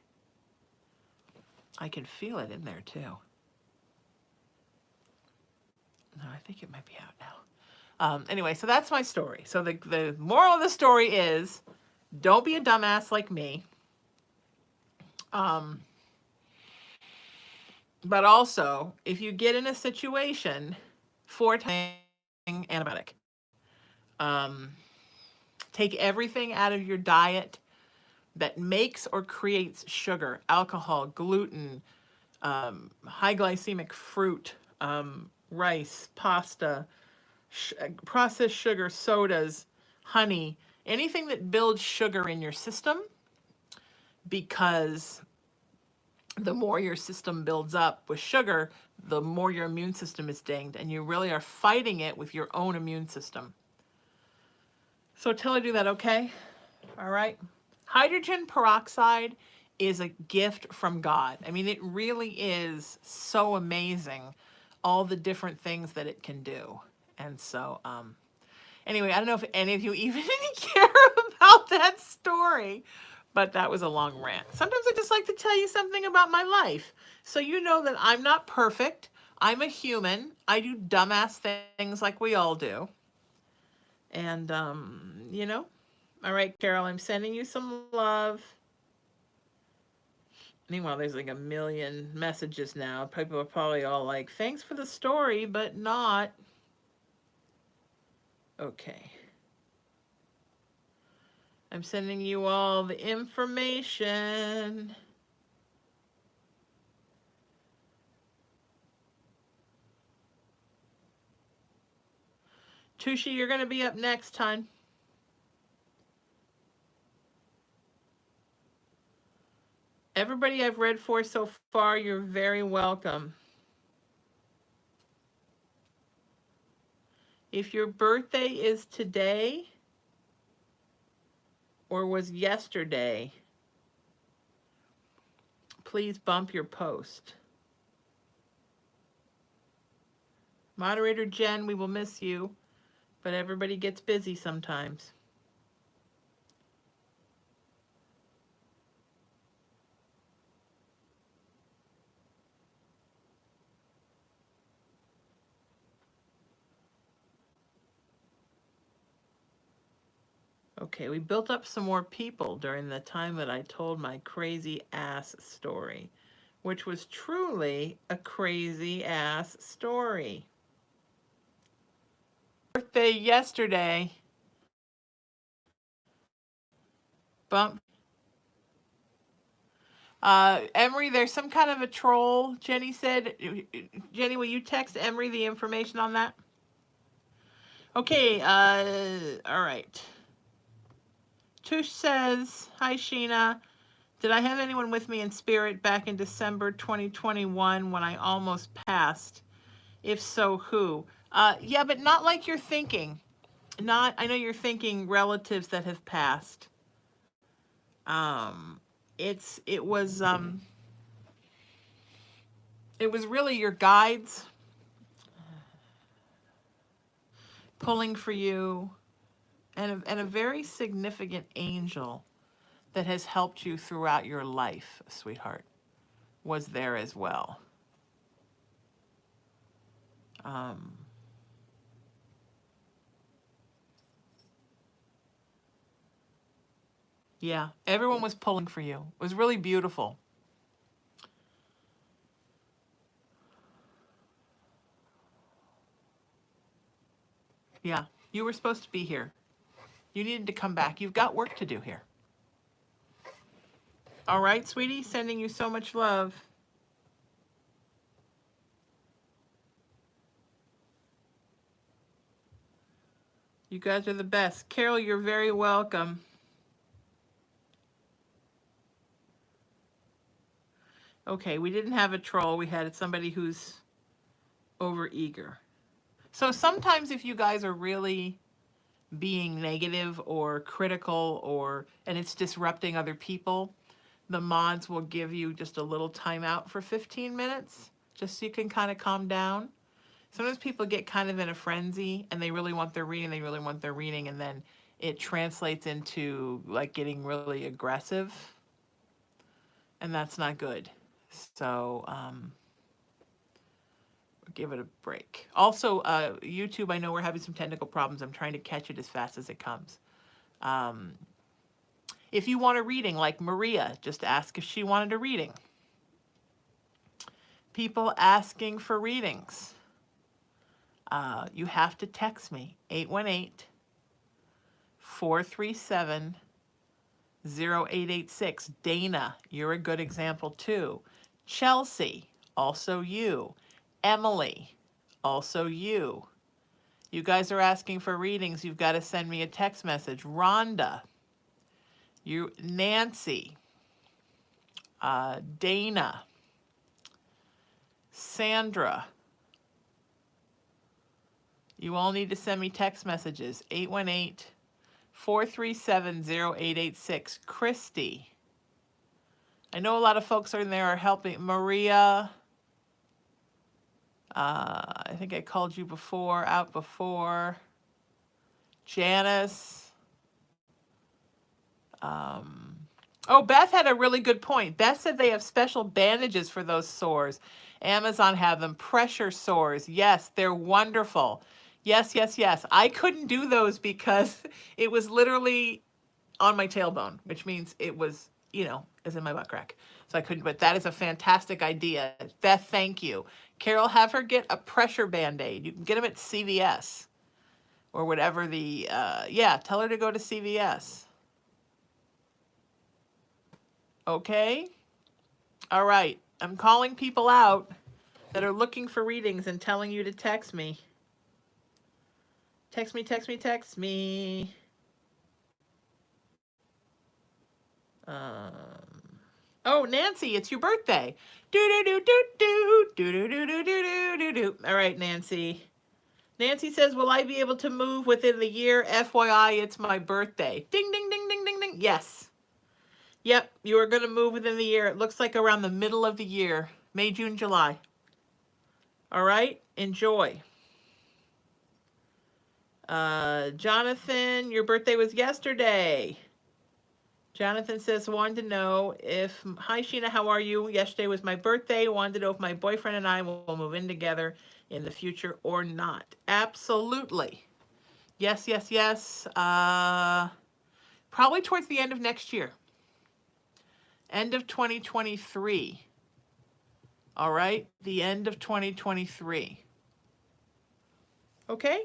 I can feel it in there too. No, I think it might be out now. Anyway, so that's my story. So the moral of the story is, don't be a dumbass like me. But also, if you get in a situation, 4 times antibiotic. Take everything out of your diet that makes or creates sugar, alcohol, gluten, high glycemic fruit, rice, pasta, processed sugar, sodas, honey, anything that builds sugar in your system, because the more your system builds up with sugar, the more your immune system is dinged, and you really are fighting it with your own immune system. So till I do that, okay? All right. Hydrogen peroxide is a gift from God. I mean, it really is so amazing, all the different things that it can do. And so, anyway, I don't know if any of you even care about that story, but that was a long rant. Sometimes I just like to tell you something about my life, so you know that I'm not perfect. I'm a human. I do dumbass things like we all do. And, you know, all right, Carol, I'm sending you some love. Meanwhile, there's like a million messages now. People are probably all like, thanks for the story, but not. Okay. I'm sending you all the information. Tushi, you're going to be up next time. Everybody I've read for so far, you're very welcome. If your birthday is today or was yesterday, please bump your post. Moderator Jen, we will miss you, but everybody gets busy sometimes. Okay, we built up some more people during the time that I told my crazy ass story, which was truly a crazy ass story. Birthday yesterday. Bump. Emery, there's some kind of a troll, Jenny said. Jenny, will you text Emery the information on that? Okay, all right. Tush says, hi Sheena. Did I have anyone with me in spirit back in December 2021 when I almost passed? If so, who? Yeah, but not like you're thinking. I know you're thinking relatives that have passed. It was really your guides pulling for you, and a very significant angel that has helped you throughout your life, sweetheart, was there as well. Yeah, everyone was pulling for you. It was really beautiful. Yeah, you were supposed to be here. You needed to come back. You've got work to do here. All right, sweetie, sending you so much love. You guys are the best. Carol, you're very welcome. Okay, we didn't have a troll. We had somebody who's overeager. So sometimes if you guys are really being negative or critical and it's disrupting other people, the mods will give you just a little timeout for 15 minutes, just so you can kind of calm down. Sometimes people get kind of in a frenzy and they really want their reading, and then it translates into like getting really aggressive, and that's not good. So give it a break. Also, YouTube, I know we're having some technical problems. I'm trying to catch it as fast as it comes. If you want a reading, like Maria, just ask if she wanted a reading. People asking for readings. You have to text me, 818-437-0886. Dana, you're a good example too. Chelsea, also you. Emily, also you. You guys are asking for readings. You've got to send me a text message. Rhonda, Nancy, Dana, Sandra. You all need to send me text messages. 818-437-0886. Christy. I know a lot of folks in there are helping. Maria. I think I called you out before. Janice. Oh, Beth had a really good point. Beth said they have special bandages for those sores. Amazon have them. Pressure sores. Yes, they're wonderful. Yes, yes, yes. I couldn't do those because it was literally on my tailbone, which means it was, is in my butt crack. So I couldn't, but that is a fantastic idea. Beth, thank you. Carol, have her get a pressure Band-Aid. You can get them at CVS or whatever the, yeah, tell her to go to CVS. Okay? All right. I'm calling people out that are looking for readings and telling you to text me. Text me, text me, text me. Oh, Nancy, it's your birthday. Do. All right, Nancy. Nancy says, will I be able to move within the year? FYI, it's my birthday. Ding, ding, ding, ding, ding, ding. Yes. Yep, you are going to move within the year. It looks like around the middle of the year. May, June, July. All right, enjoy. Jonathan, your birthday was yesterday. Jonathan says, wanted to know if, hi Sheena, how are you? Yesterday was my birthday. Wanted to know if my boyfriend and I will move in together in the future or not. Absolutely. Yes, yes, yes. Probably towards the end of next year. End of 2023. All right, the end of 2023. Okay?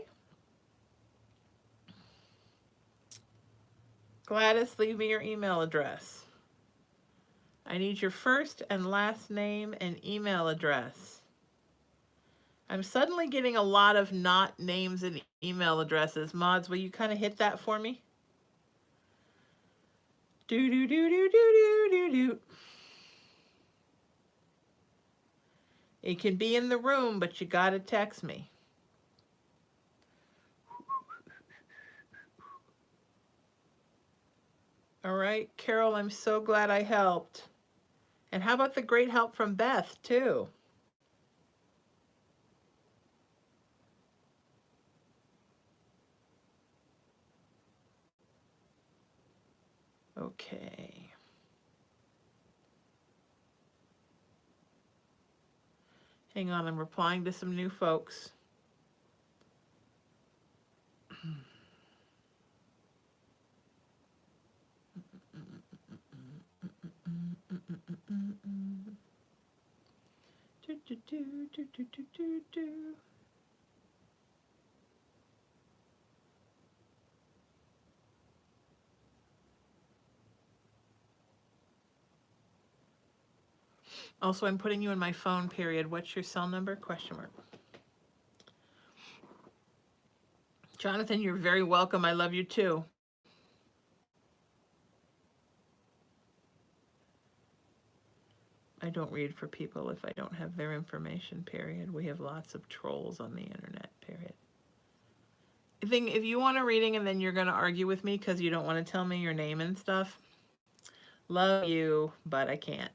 Gladys, leave me your email address. I need your first and last name and email address. I'm suddenly getting a lot of not names and email addresses. Mods, will you kind of hit that for me? Do. It can be in the room, but you gotta text me. All right, Carol, I'm so glad I helped. And how about the great help from Beth, too? Okay. Hang on, I'm replying to some new folks. Also, I'm putting you in my phone, period. What's your cell number? Question mark. Jonathan, you're very welcome. I love you too. I don't read for people if I don't have their information, period. We have lots of trolls on the internet, period. If you want a reading and then you're going to argue with me because you don't want to tell me your name and stuff, love you, but I can't.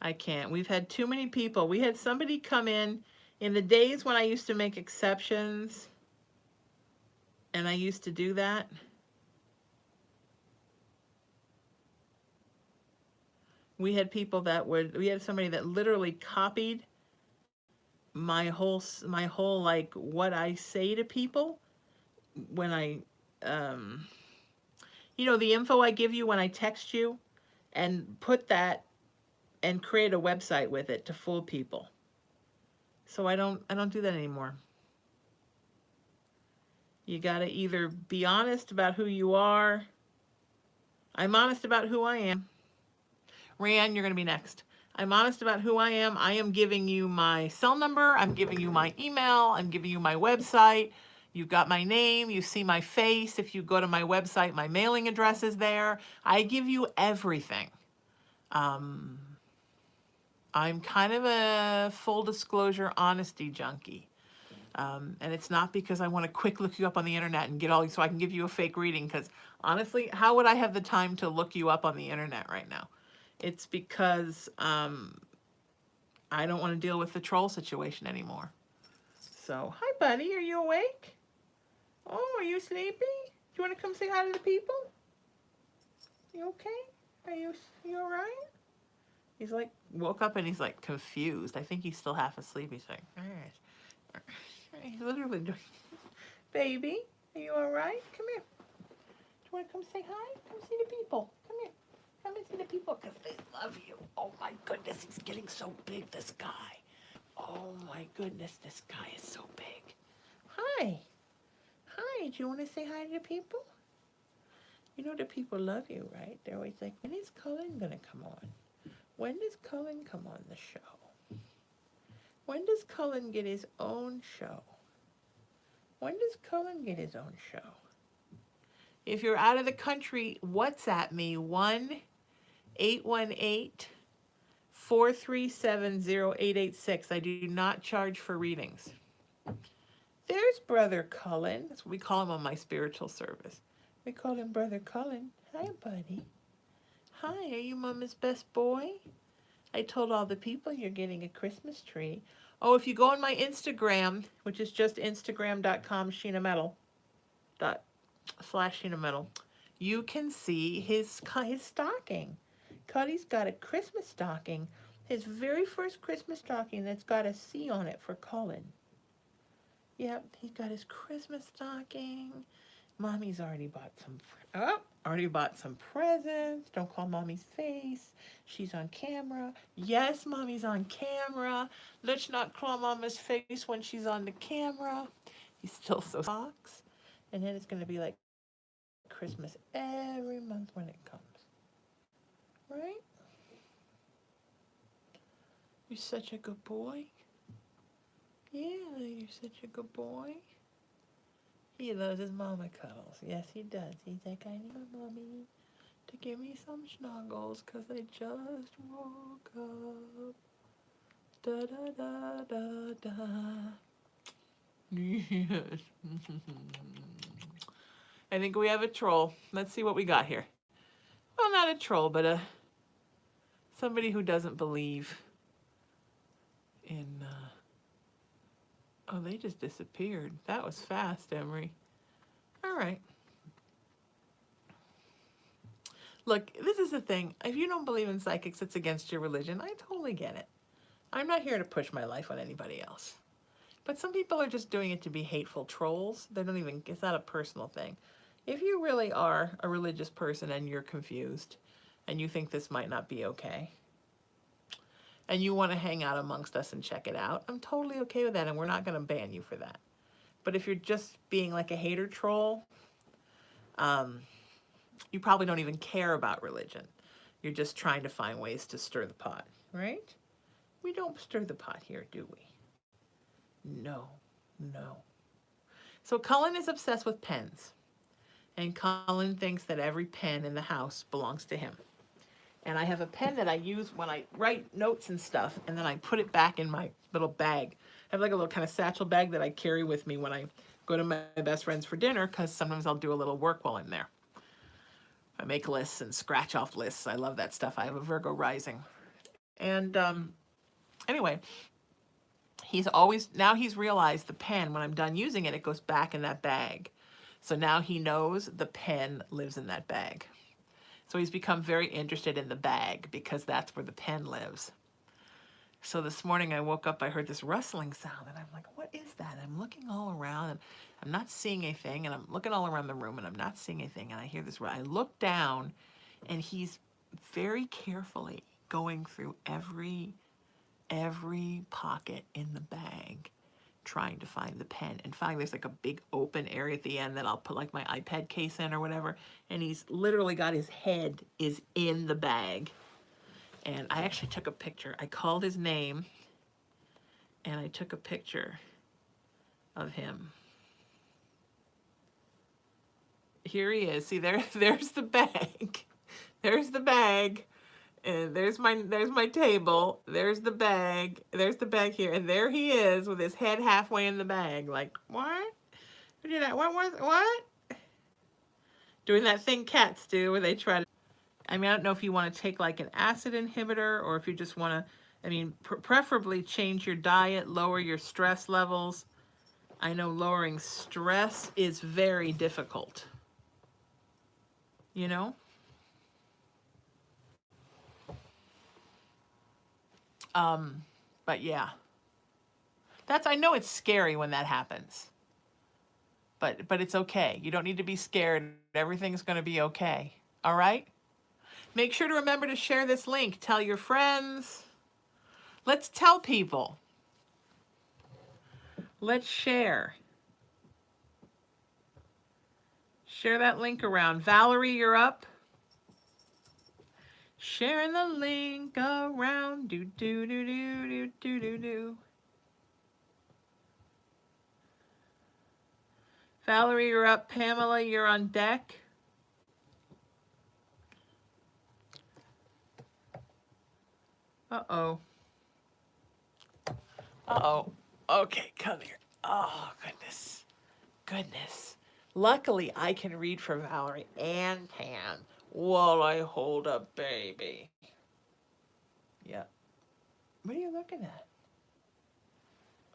I can't. We've had too many people. We had somebody come in the days when I used to make exceptions, and I used to do that. We had people that we had somebody that literally copied my whole like what I say to people when I, you know, the info I give you when I text you, and put that and create a website with it to fool people. So I don't do that anymore. You got to either be honest about who you are. I'm honest about who I am. Ryan, you're going to be next. I'm honest about who I am. I am giving you my cell number. I'm giving you my email. I'm giving you my website. You've got my name. You see my face. If you go to my website, my mailing address is there. I give you everything. I'm kind of a full disclosure honesty junkie. And it's not because I want to quick look you up on the internet and get all, so I can give you a fake reading, because honestly, how would I have the time to look you up on the internet right now? It's because I don't want to deal with the troll situation anymore. So, hi buddy, are you awake? Oh, are you sleepy? Do you want to come say hi to the people? You okay? You all right? He's like, woke up and he's like confused. I think he's still half asleep. He's like, he's literally doing, baby, are you all right? Come here. Do you want to come say hi? Come see the people. Come here. Come and see the people because they love you. Oh my goodness, he's getting so big, this guy. Oh my goodness, this guy is so big. Hi. Hi, do you want to say hi to the people? You know the people love you, right? They're always like, when is Cullen going to come on? When does Cullen come on the show? When does Cullen get his own show? When does Cullen get his own show? If you're out of the country, WhatsApp me 1-818-437-0886. I do not charge for readings. There's Brother Cullen. That's what we call him on my spiritual service. We call him Brother Cullen. Hi, buddy. Hi, are you Mama's best boy? I told all the people you're getting a Christmas tree. Oh, if you go on my Instagram, which is just instagram.com, Sheena Metal, /Sheena Metal, you can see his stocking. Cuddy's got a Christmas stocking, his very first Christmas stocking that's got a C on it for Cullen. Yep, he's got his Christmas stocking. Mommy's already bought some presents. Don't call Mommy's face. She's on camera. Yes, Mommy's on camera. Let's not call Mama's face when she's on the camera. He's still so socks. And then it's going to be like Christmas every month when it comes. Right? You're such a good boy. Yeah, you're such a good boy. He loves his mama cuddles. Yes, he does. He's like, I need my mommy to give me some snuggles because I just woke up. Da da da da da. Yes. I think we have a troll. Let's see what we got here. Well, not a troll, but somebody who doesn't believe in... Oh, they just disappeared. That was fast, Emery. All right. Look, this is the thing. If you don't believe in psychics, it's against your religion. I totally get it. I'm not here to push my life on anybody else. But some people are just doing it to be hateful trolls. They don't even, it's not a personal thing. If you really are a religious person and you're confused and you think this might not be okay, and you want to hang out amongst us and check it out, I'm totally okay with that, and we're not going to ban you for that. But if you're just being like a hater troll, you probably don't even care about religion. You're just trying to find ways to stir the pot, right? We don't stir the pot here, do we? No, no. So Cullen is obsessed with pens, and Cullen thinks that every pen in the house belongs to him. And I have a pen that I use when I write notes and stuff, and then I put it back in my little bag. I have like a little kind of satchel bag that I carry with me when I go to my best friends for dinner, because sometimes I'll do a little work while I'm there. I make lists and scratch off lists. I love that stuff. I have a Virgo rising. And anyway, now he's realized the pen, when I'm done using it, it goes back in that bag. So now he knows the pen lives in that bag. So he's become very interested in the bag because that's where the pen lives. So this morning I woke up, I heard this rustling sound, and I'm like, what is that? I'm looking all around, and I'm not seeing anything, and I'm looking all around the room, and I'm not seeing anything, and I hear this, I look down, and he's very carefully going through every pocket in the bag, trying to find the pen. And finally, there's like a big open area at the end that I'll put like my iPad case in or whatever. And he's literally got his head is in the bag. And I actually took a picture. I called his name and I took a picture of him. Here he is. See, there's the bag. There's the bag. And there's my table. There's the bag. There's the bag here. And there he is with his head halfway in the bag. Like, what? Who did that? What? Doing that thing cats do where they try to... I mean, I don't know if you want to take like an acid inhibitor or if you just want to, I mean, preferably change your diet, lower your stress levels. I know lowering stress is very difficult. You know? But yeah, I know it's scary when that happens, but it's okay. You don't need to be scared. Everything's going to be okay. All right. Make sure to remember to share this link. Tell your friends. Let's tell people. Let's share. Share that link around. Valerie, you're up. Sharing the link around. Do, do, do, do, do, do, do, do. Valerie, you're up. Pamela, you're on deck. Uh-oh. Uh-oh. Okay, come here. Oh, goodness. Goodness. Luckily, I can read for Valerie and Pam while I hold a baby. Yeah. What are you looking at?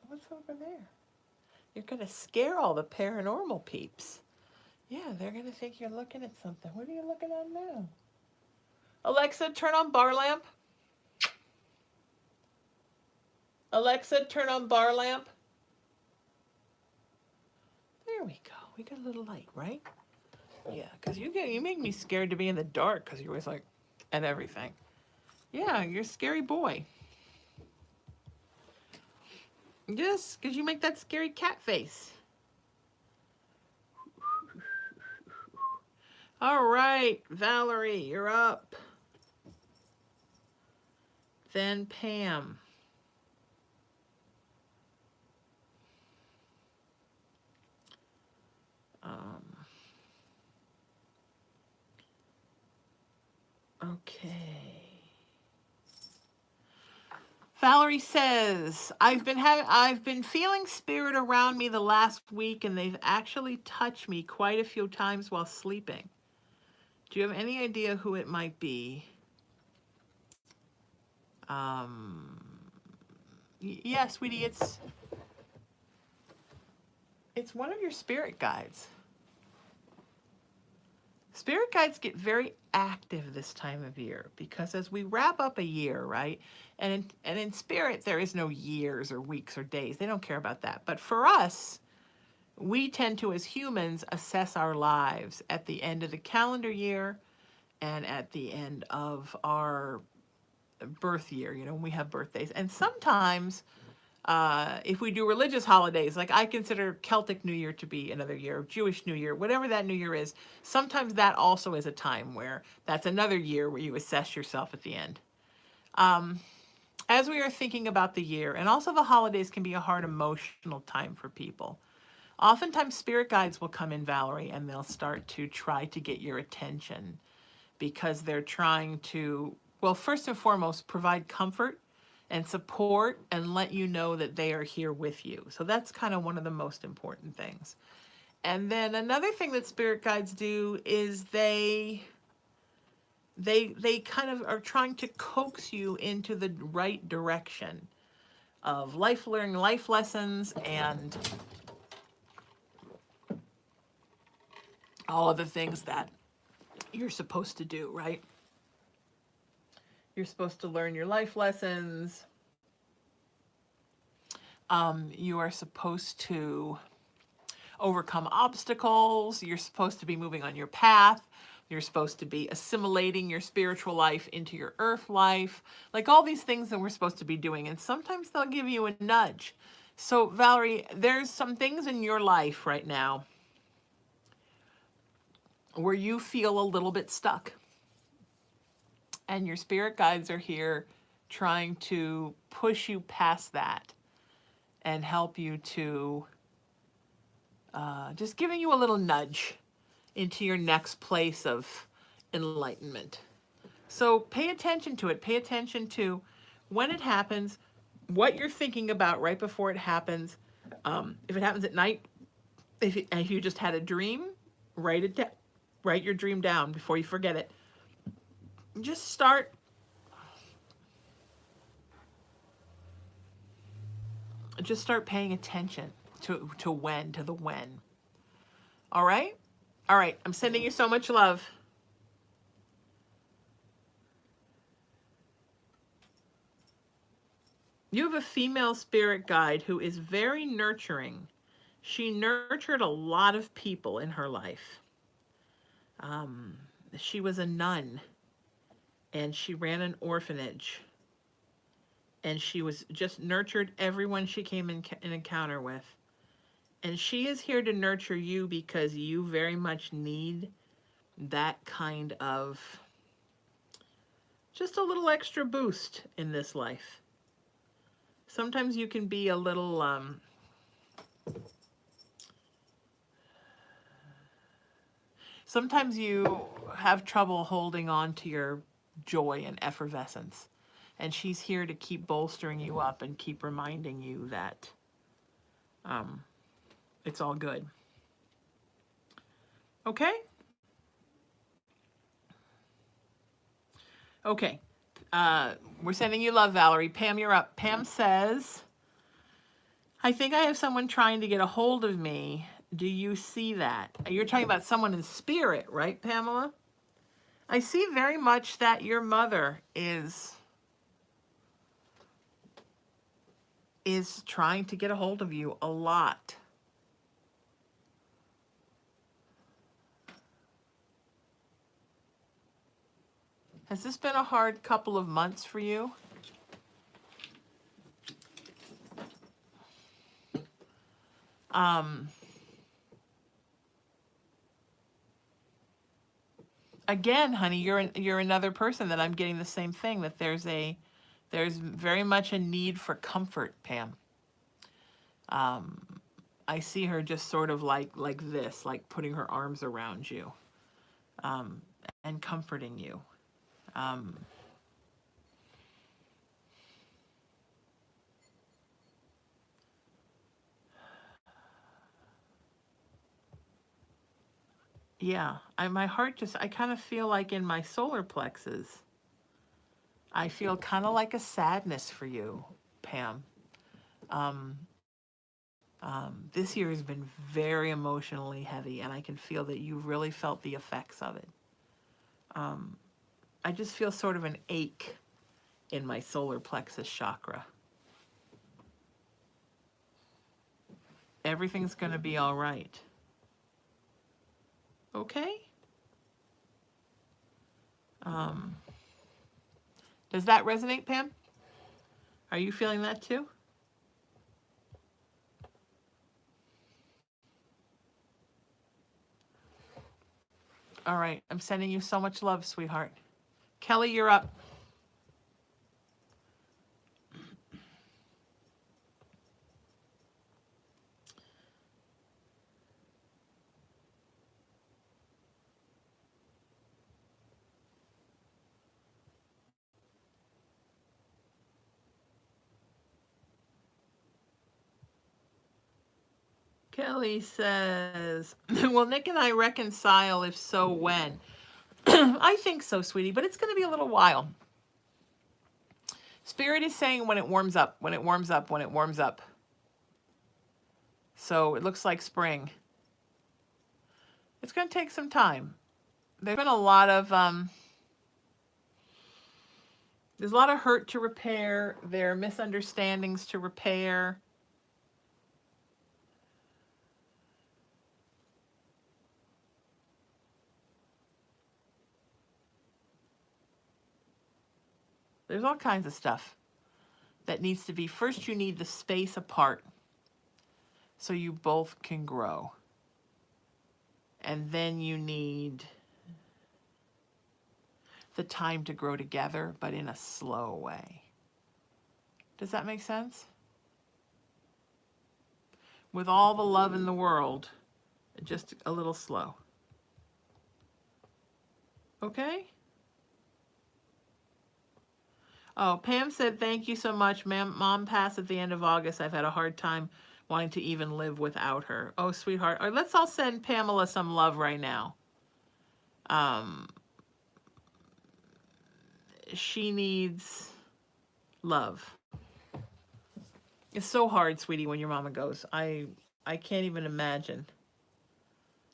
What's over there? You're going to scare all the paranormal peeps. Yeah, they're going to think you're looking at something. What are you looking at now? Alexa, turn on bar lamp. Alexa, turn on bar lamp. There we go. We got a little light, right? Yeah, because you make me scared to be in the dark because you're always like, at everything. Yeah, you're a scary boy. Yes, because you make that scary cat face. All right, Valerie, you're up. Then Pam. Okay. Valerie says, I've been feeling spirit around me the last week, and they've actually touched me quite a few times while sleeping. Do you have any idea who it might be? Yeah, sweetie, it's one of your spirit guides. Spirit guides get very active this time of year because as we wrap up a year, right? And in spirit, there is no years or weeks or days. They don't care about that. But for us, we tend to, as humans, assess our lives at the end of the calendar year and at the end of our birth year, when we have birthdays. And sometimes if we do religious holidays, like I consider Celtic New Year to be another year, Jewish New Year, whatever that New Year is, sometimes that also is a time where that's another year where you assess yourself at the end. As we are thinking about the year, and also the holidays can be a hard emotional time for people. Oftentimes spirit guides will come in, Valerie, and they'll start to try to get your attention because they're trying to, well, first and foremost, provide comfort and support and let you know that they are here with you. So that's kind of one of the most important things. And then another thing that spirit guides do is they kind of are trying to coax you into the right direction of learning life lessons and all of the things that you're supposed to do, right? You're supposed to learn your life lessons. You are supposed to overcome obstacles. You're supposed to be moving on your path. You're supposed to be assimilating your spiritual life into your earth life. Like all these things that we're supposed to be doing. And sometimes they'll give you a nudge. So Valerie, there's some things in your life right now where you feel a little bit stuck. And your spirit guides are here trying to push you past that and help you to just giving you a little nudge into your next place of enlightenment. So pay attention to it. Pay attention to when it happens, what you're thinking about right before it happens. If it happens at night, if you just had a dream, write it down. Write your dream down before you forget it. Just start paying attention to the when. All right? All right, I'm sending you so much love. You have a female spirit guide who is very nurturing. She nurtured a lot of people in her life. She was a nun and she ran an orphanage, and she was just nurtured everyone she came in encounter with. And she is here to nurture you because you very much need that kind of just a little extra boost in this life. Sometimes you can be a little sometimes you have trouble holding on to your joy and effervescence. And she's here to keep bolstering you up and keep reminding you that it's all good. Okay? Okay. We're sending you love, Valerie. Pam, you're up. Pam says, I think I have someone trying to get a hold of me. Do you see that? You're talking about someone in spirit, right, Pamela? I see very much that your mother is trying to get a hold of you a lot. Has this been a hard couple of months for you? Again, honey, you're another person that I'm getting the same thing, that there's very much a need for comfort, Pam. I see her just sort of like this, like putting her arms around you, and comforting you. Yeah, my heart just, I kind of feel like in my solar plexus, I feel kind of like a sadness for you, Pam. This year has been very emotionally heavy, and I can feel that you've really felt the effects of it. I just feel sort of an ache in my solar plexus chakra. Everything's going to be all right. Okay? Does that resonate, Pam? Are you feeling that too? All right. I'm sending you so much love, sweetheart. Kelly, you're up. Kelly says, will Nick and I reconcile? If so, when? I think so, sweetie, but it's going to be a little while. Spirit is saying when it warms up, when it warms up, when it warms up. So it looks like spring. It's going to take some time. There's been a lot of there's a lot of hurt to repair. There are misunderstandings to repair. There's all kinds of stuff that needs to be. First, you need the space apart so you both can grow. And then you need the time to grow together, but in a slow way. Does that make sense? With all the love in the world, just a little slow. Okay? Oh, Pam said, thank you so much. Mom passed at the end of August. I've had a hard time wanting to even live without her. Oh, sweetheart. All right, let's all send Pamela some love right now. She needs love. It's so hard, sweetie, when your mama goes. I can't even imagine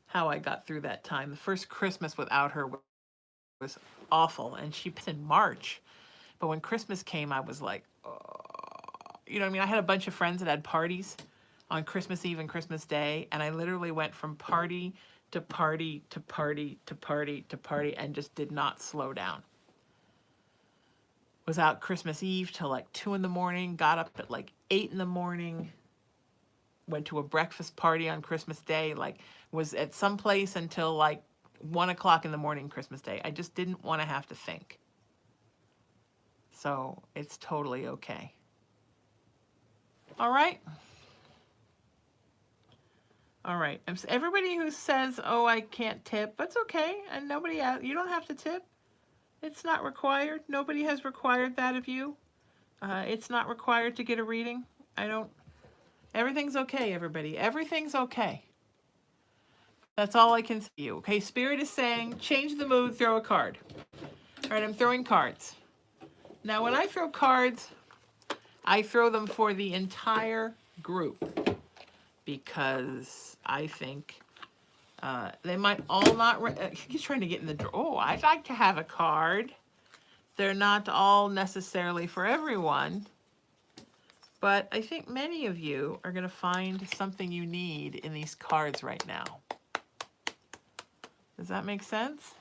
how I got through that time. The first Christmas without her was awful, and she passed in March. But when Christmas came, I was like, oh. You know what I mean? I had a bunch of friends that had parties on Christmas Eve and Christmas Day, and I literally went from party to party to party to party to party and just did not slow down. Was out Christmas Eve till like 2 in the morning, got up at like 8 in the morning, went to a breakfast party on Christmas Day, like was at some place until like 1 o'clock in the morning Christmas Day. I just didn't want to have to think. So it's totally okay. All right. All right. Everybody who says, oh, I can't tip, that's okay. And nobody, you don't have to tip. It's not required. Nobody has required that of you. It's not required to get a reading. Everything's okay, everybody. Everything's okay. That's all I can say to you. Okay, Spirit is saying, change the mood, throw a card. All right, I'm throwing cards. Now, when I throw cards, I throw them for the entire group because I think they might all not... he's trying to get in the drawer. Oh, I'd like to have a card. They're not all necessarily for everyone, but I think many of you are going to find something you need in these cards right now. Does that make sense?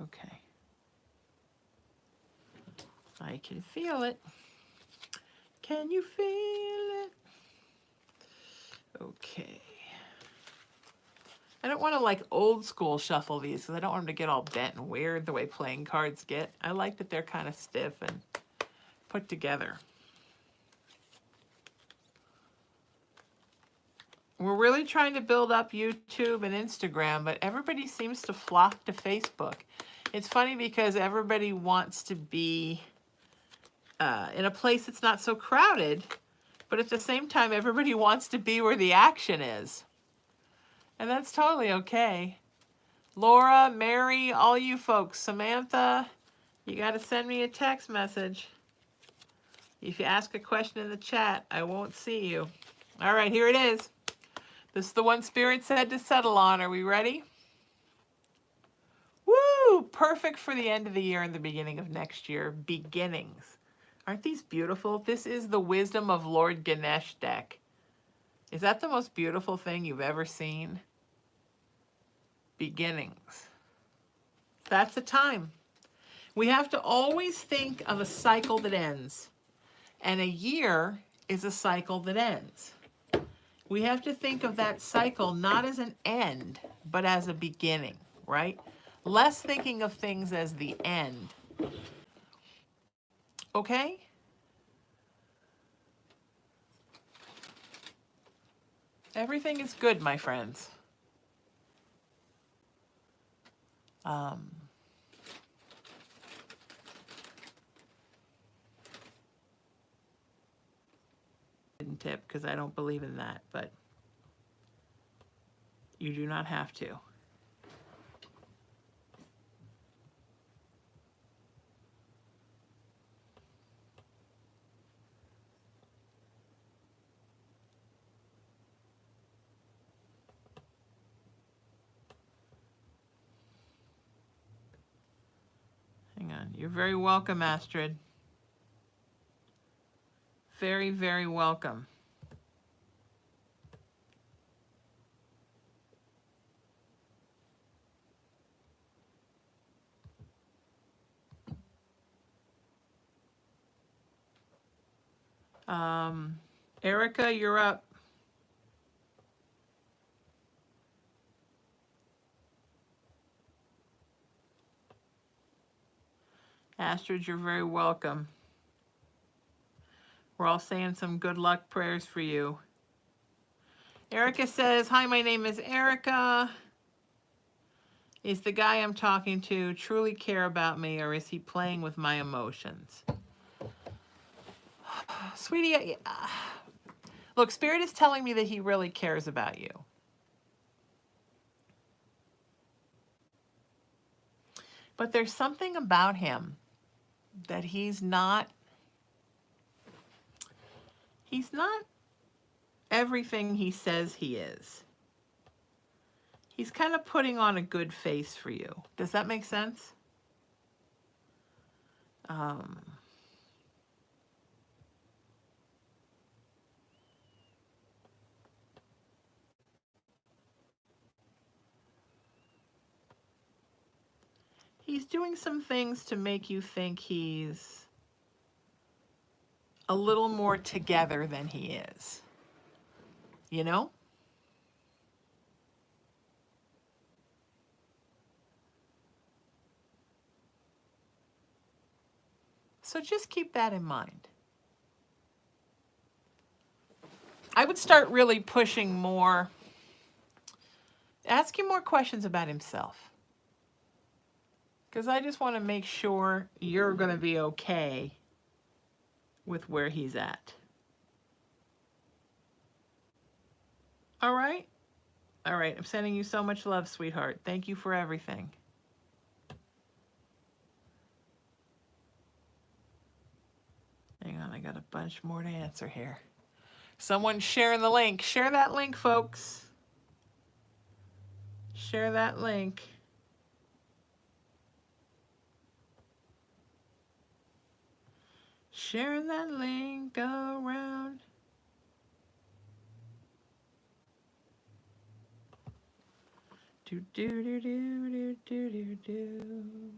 Okay. I can feel it. Can you feel it? Okay. I don't want to like old school shuffle these because I don't want them to get all bent and weird the way playing cards get. I like that they're kind of stiff and put together. We're really trying to build up YouTube and Instagram, but everybody seems to flock to Facebook. It's funny because everybody wants to be in a place that's not so crowded, but at the same time, everybody wants to be where the action is. And that's totally okay. Laura, Mary, all you folks, Samantha, you got to send me a text message. If you ask a question in the chat, I won't see you. All right, here it is. This is the one Spirit said to settle on. Are we ready? Woo! Perfect for the end of the year and the beginning of next year. Beginnings. Aren't these beautiful? This is the Wisdom of Lord Ganesh deck. Is that the most beautiful thing you've ever seen? Beginnings. That's the time. We have to always think of a cycle that ends. And a year is a cycle that ends. We have to think of that cycle not as an end, but as a beginning, right? Less thinking of things as the end. Okay? Everything is good, my friends. Didn't tip because I don't believe in that, but you do not have to. Hang on. You're very welcome, Astrid. Very, very welcome. Erica, you're up. Astrid, you're very welcome. We're all saying some good luck prayers for you. Erica says, hi, my name is Erica. Is the guy I'm talking to truly care about me, or is he playing with my emotions? Sweetie, look, Spirit is telling me that he really cares about you. But there's something about him that he's not everything he says he is. He's kind of putting on a good face for you. Does that make sense? He's doing some things to make you think he's a little more together than he is. You know? So just keep that in mind. I would start really pushing more, asking more questions about himself. Because I just want to make sure you're going to be okay with where he's at. All right? All right. I'm sending you so much love, sweetheart. Thank you for everything. Hang on. I got a bunch more to answer here. Someone's sharing the link. Share that link, folks. Share that link. Sharing that link around. Do do do do do do do.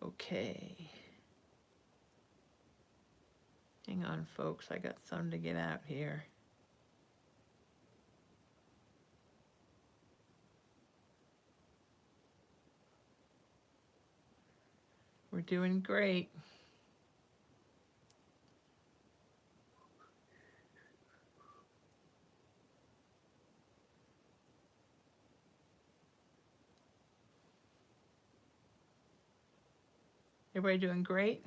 Okay. Hang on, folks. I got some to get out here. We're doing great. Everybody doing great?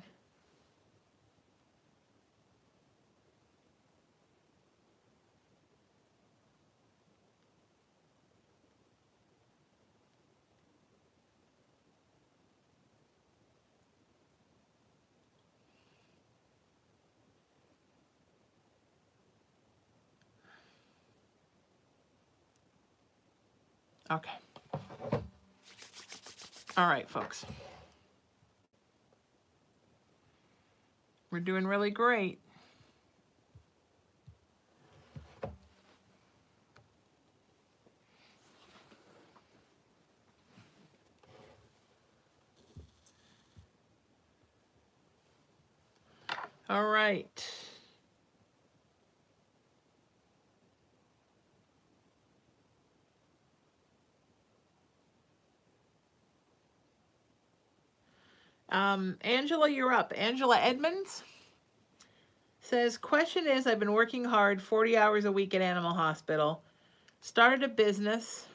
Okay. All right, folks. We're doing really great. All right. Angela, you're up. Angela Edmonds says, question is, I've been working hard 40 hours a week at Animal Hospital. Started a business.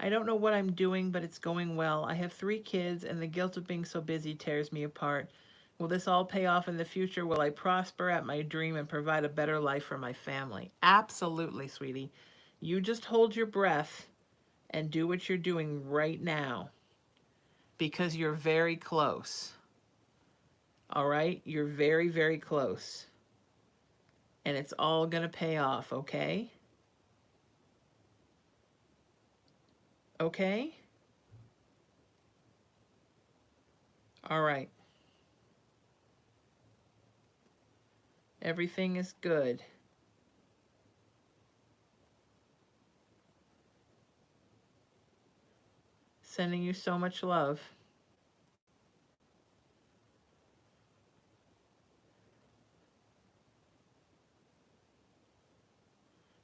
I don't know what I'm doing, but it's going well. I have 3 kids, and the guilt of being so busy tears me apart. Will this all pay off in the future? Will I prosper at my dream and provide a better life for my family? Absolutely, sweetie. You just hold your breath and do what you're doing right now, because you're very close. All right? You're very, very close. And it's all going to pay off, okay? Okay? All right. Everything is good. Sending you so much love.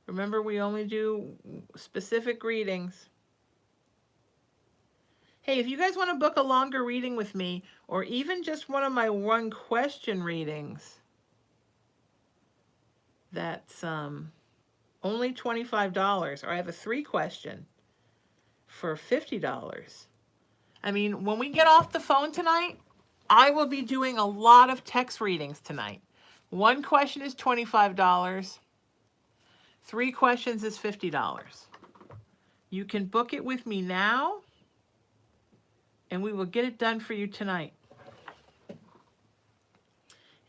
Remember, we only do specific readings. Hey, if you guys want to book a longer reading with me, or even just one of my 1 question readings, that's only $25. Or I have a 3 question for $50. I mean, when we get off the phone tonight, I will be doing a lot of text readings tonight. 1 question is $25. 3 questions is $50. You can book it with me now, and we will get it done for you tonight.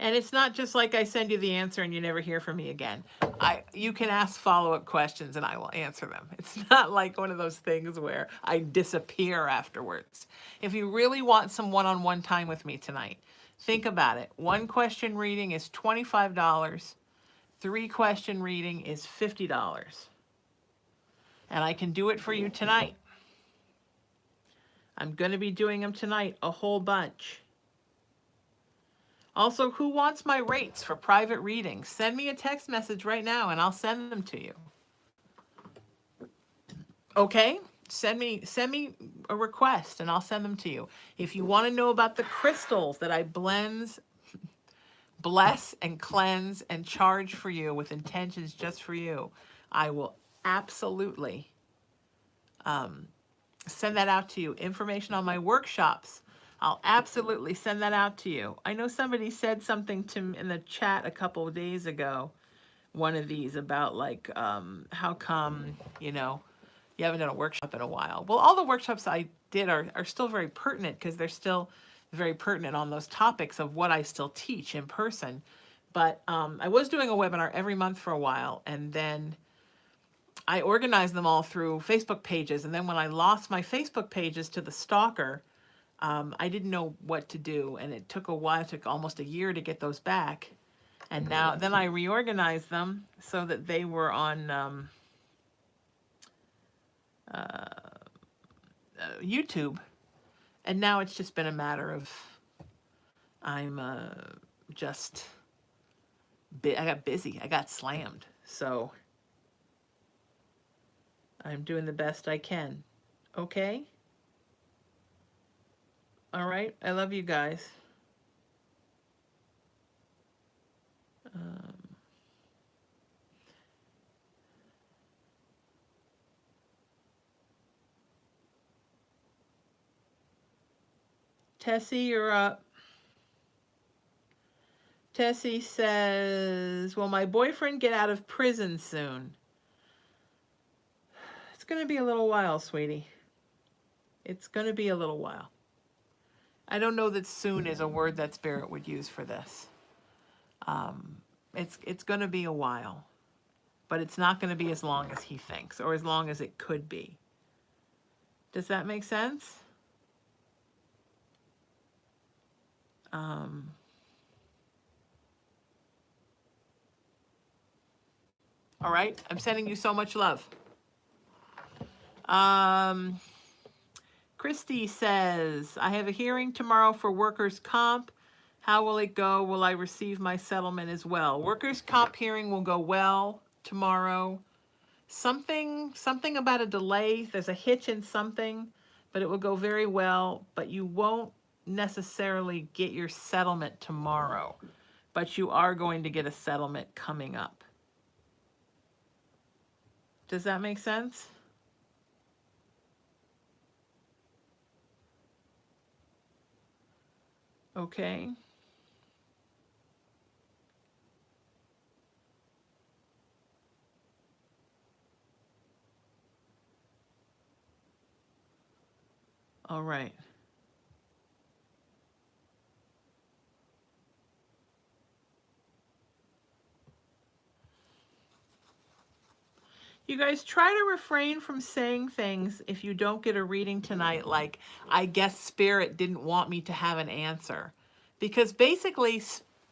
And it's not just like I send you the answer and you never hear from me again. You can ask follow-up questions and I will answer them. It's not like one of those things where I disappear afterwards. If you really want some one-on-one time with me tonight, think about it. 1 question reading is $25. 3 question reading is $50. And I can do it for you tonight. I'm going to be doing them tonight, a whole bunch. Also, who wants my rates for private readings? Send me a text message right now and I'll send them to you. Okay? Send me a request and I'll send them to you. If you want to know about the crystals that I bless and cleanse and charge for you with intentions just for you, I will absolutely send that out to you. Information on my workshops, I'll absolutely send that out to you. I know somebody said something to me in the chat a couple of days ago, one of these, about like, how come, you haven't done a workshop in a while. Well, all the workshops I did are still very pertinent because they're still very pertinent on those topics of what I still teach in person. But I was doing a webinar every month for a while, and then I organized them all through Facebook pages. And then when I lost my Facebook pages to the stalker, I didn't know what to do. And it took a while, it took almost a year to get those back. And then I reorganized them so that they were on YouTube. And now it's just been a matter of, I got busy, I got slammed. So I'm doing the best I can. Okay? All right. I love you guys. Tessie, you're up. Tessie says, will my boyfriend get out of prison soon? It's going to be a little while, sweetie. It's going to be a little while. I don't know that soon is a word that Spirit would use for this. It's going to be a while, but it's not going to be as long as he thinks, or as long as it could be. Does that make sense? All right. I'm sending you so much love. Christy says, I have a hearing tomorrow for workers' comp. How will it go? Will I receive my settlement as well? Workers' comp hearing will go well tomorrow. Something about a delay. There's a hitch in something, but it will go very well. But you won't necessarily get your settlement tomorrow, but you are going to get a settlement coming up. Does that make sense? Okay. All right. You guys try to refrain from saying things if you don't get a reading tonight, like, I guess Spirit didn't want me to have an answer. Because basically,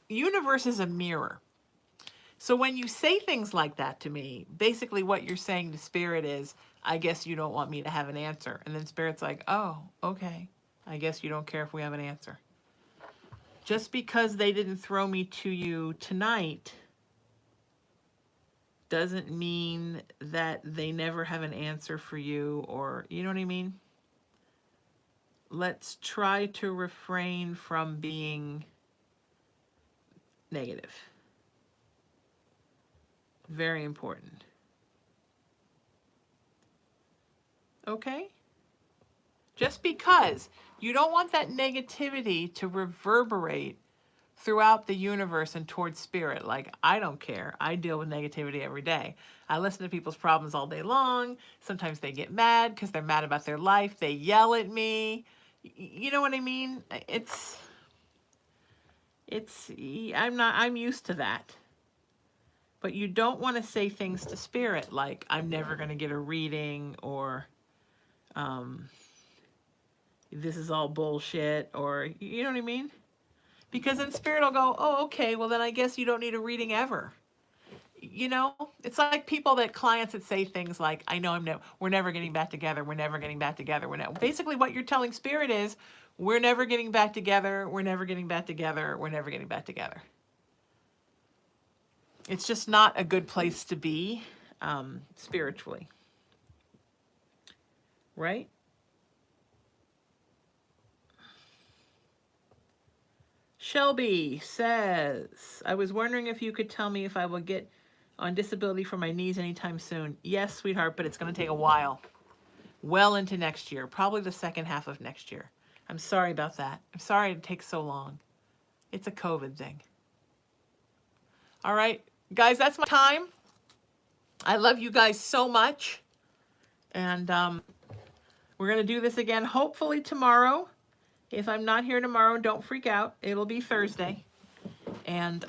universe is a mirror. So when you say things like that to me, basically what you're saying to Spirit is, I guess you don't want me to have an answer. And then Spirit's like, oh, okay. I guess you don't care if we have an answer. Just because they didn't throw me to you tonight doesn't mean that they never have an answer for you, or, you know what I mean? Let's try to refrain from being negative. Very important. Okay? Just because you don't want that negativity to reverberate throughout the universe and towards Spirit. Like, I don't care. I deal with negativity every day. I listen to people's problems all day long. Sometimes they get mad because they're mad about their life. They yell at me. You know what I mean? It's, I'm used to that. But you don't want to say things to spirit like, I'm never going to get a reading, or um, this is all bullshit, or, you know what I mean? Because then spirit will go, oh, okay, well then I guess you don't need a reading ever. You know, it's like people clients that say things like, I know we're never getting back together. We're never getting back together. Basically what you're telling spirit is, we're never getting back together. We're never getting back together. We're never getting back together. It's just not a good place to be, spiritually. Right? Shelby says, I was wondering if you could tell me if I will get on disability for my knees anytime soon. Yes, sweetheart, but it's going to take a while. Well into next year, probably the second half of next year. I'm sorry about that. I'm sorry it takes so long. It's a COVID thing. All right, guys, that's my time. I love you guys so much. And we're going to do this again, hopefully tomorrow. If I'm not here tomorrow, don't freak out. It'll be Thursday. And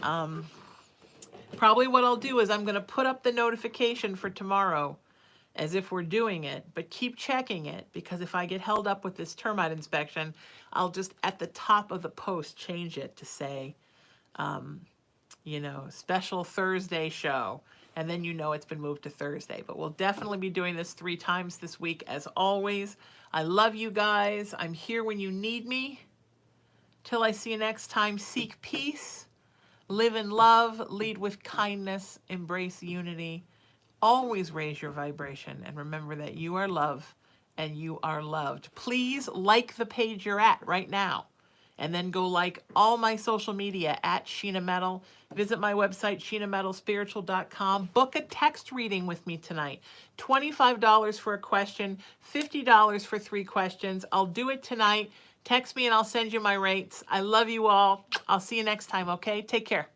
probably what I'll do is I'm going to put up the notification for tomorrow as if we're doing it, but keep checking it, because if I get held up with this termite inspection, I'll just at the top of the post change it to say, you know, special Thursday show, and then you know it's been moved to Thursday. But we'll definitely be doing this 3 times this week, as always. I love you guys. I'm here when you need me. Till I see you next time, seek peace, live in love, lead with kindness, embrace unity. Always raise your vibration, and remember that you are love and you are loved. Please like the page you're at right now, and then go like all my social media at Sheena Metal. Visit my website, sheenametalspiritual.com. Book a text reading with me tonight. $25 for a question, $50 for 3 questions. I'll do it tonight. Text me and I'll send you my rates. I love you all. I'll see you next time, okay? Take care.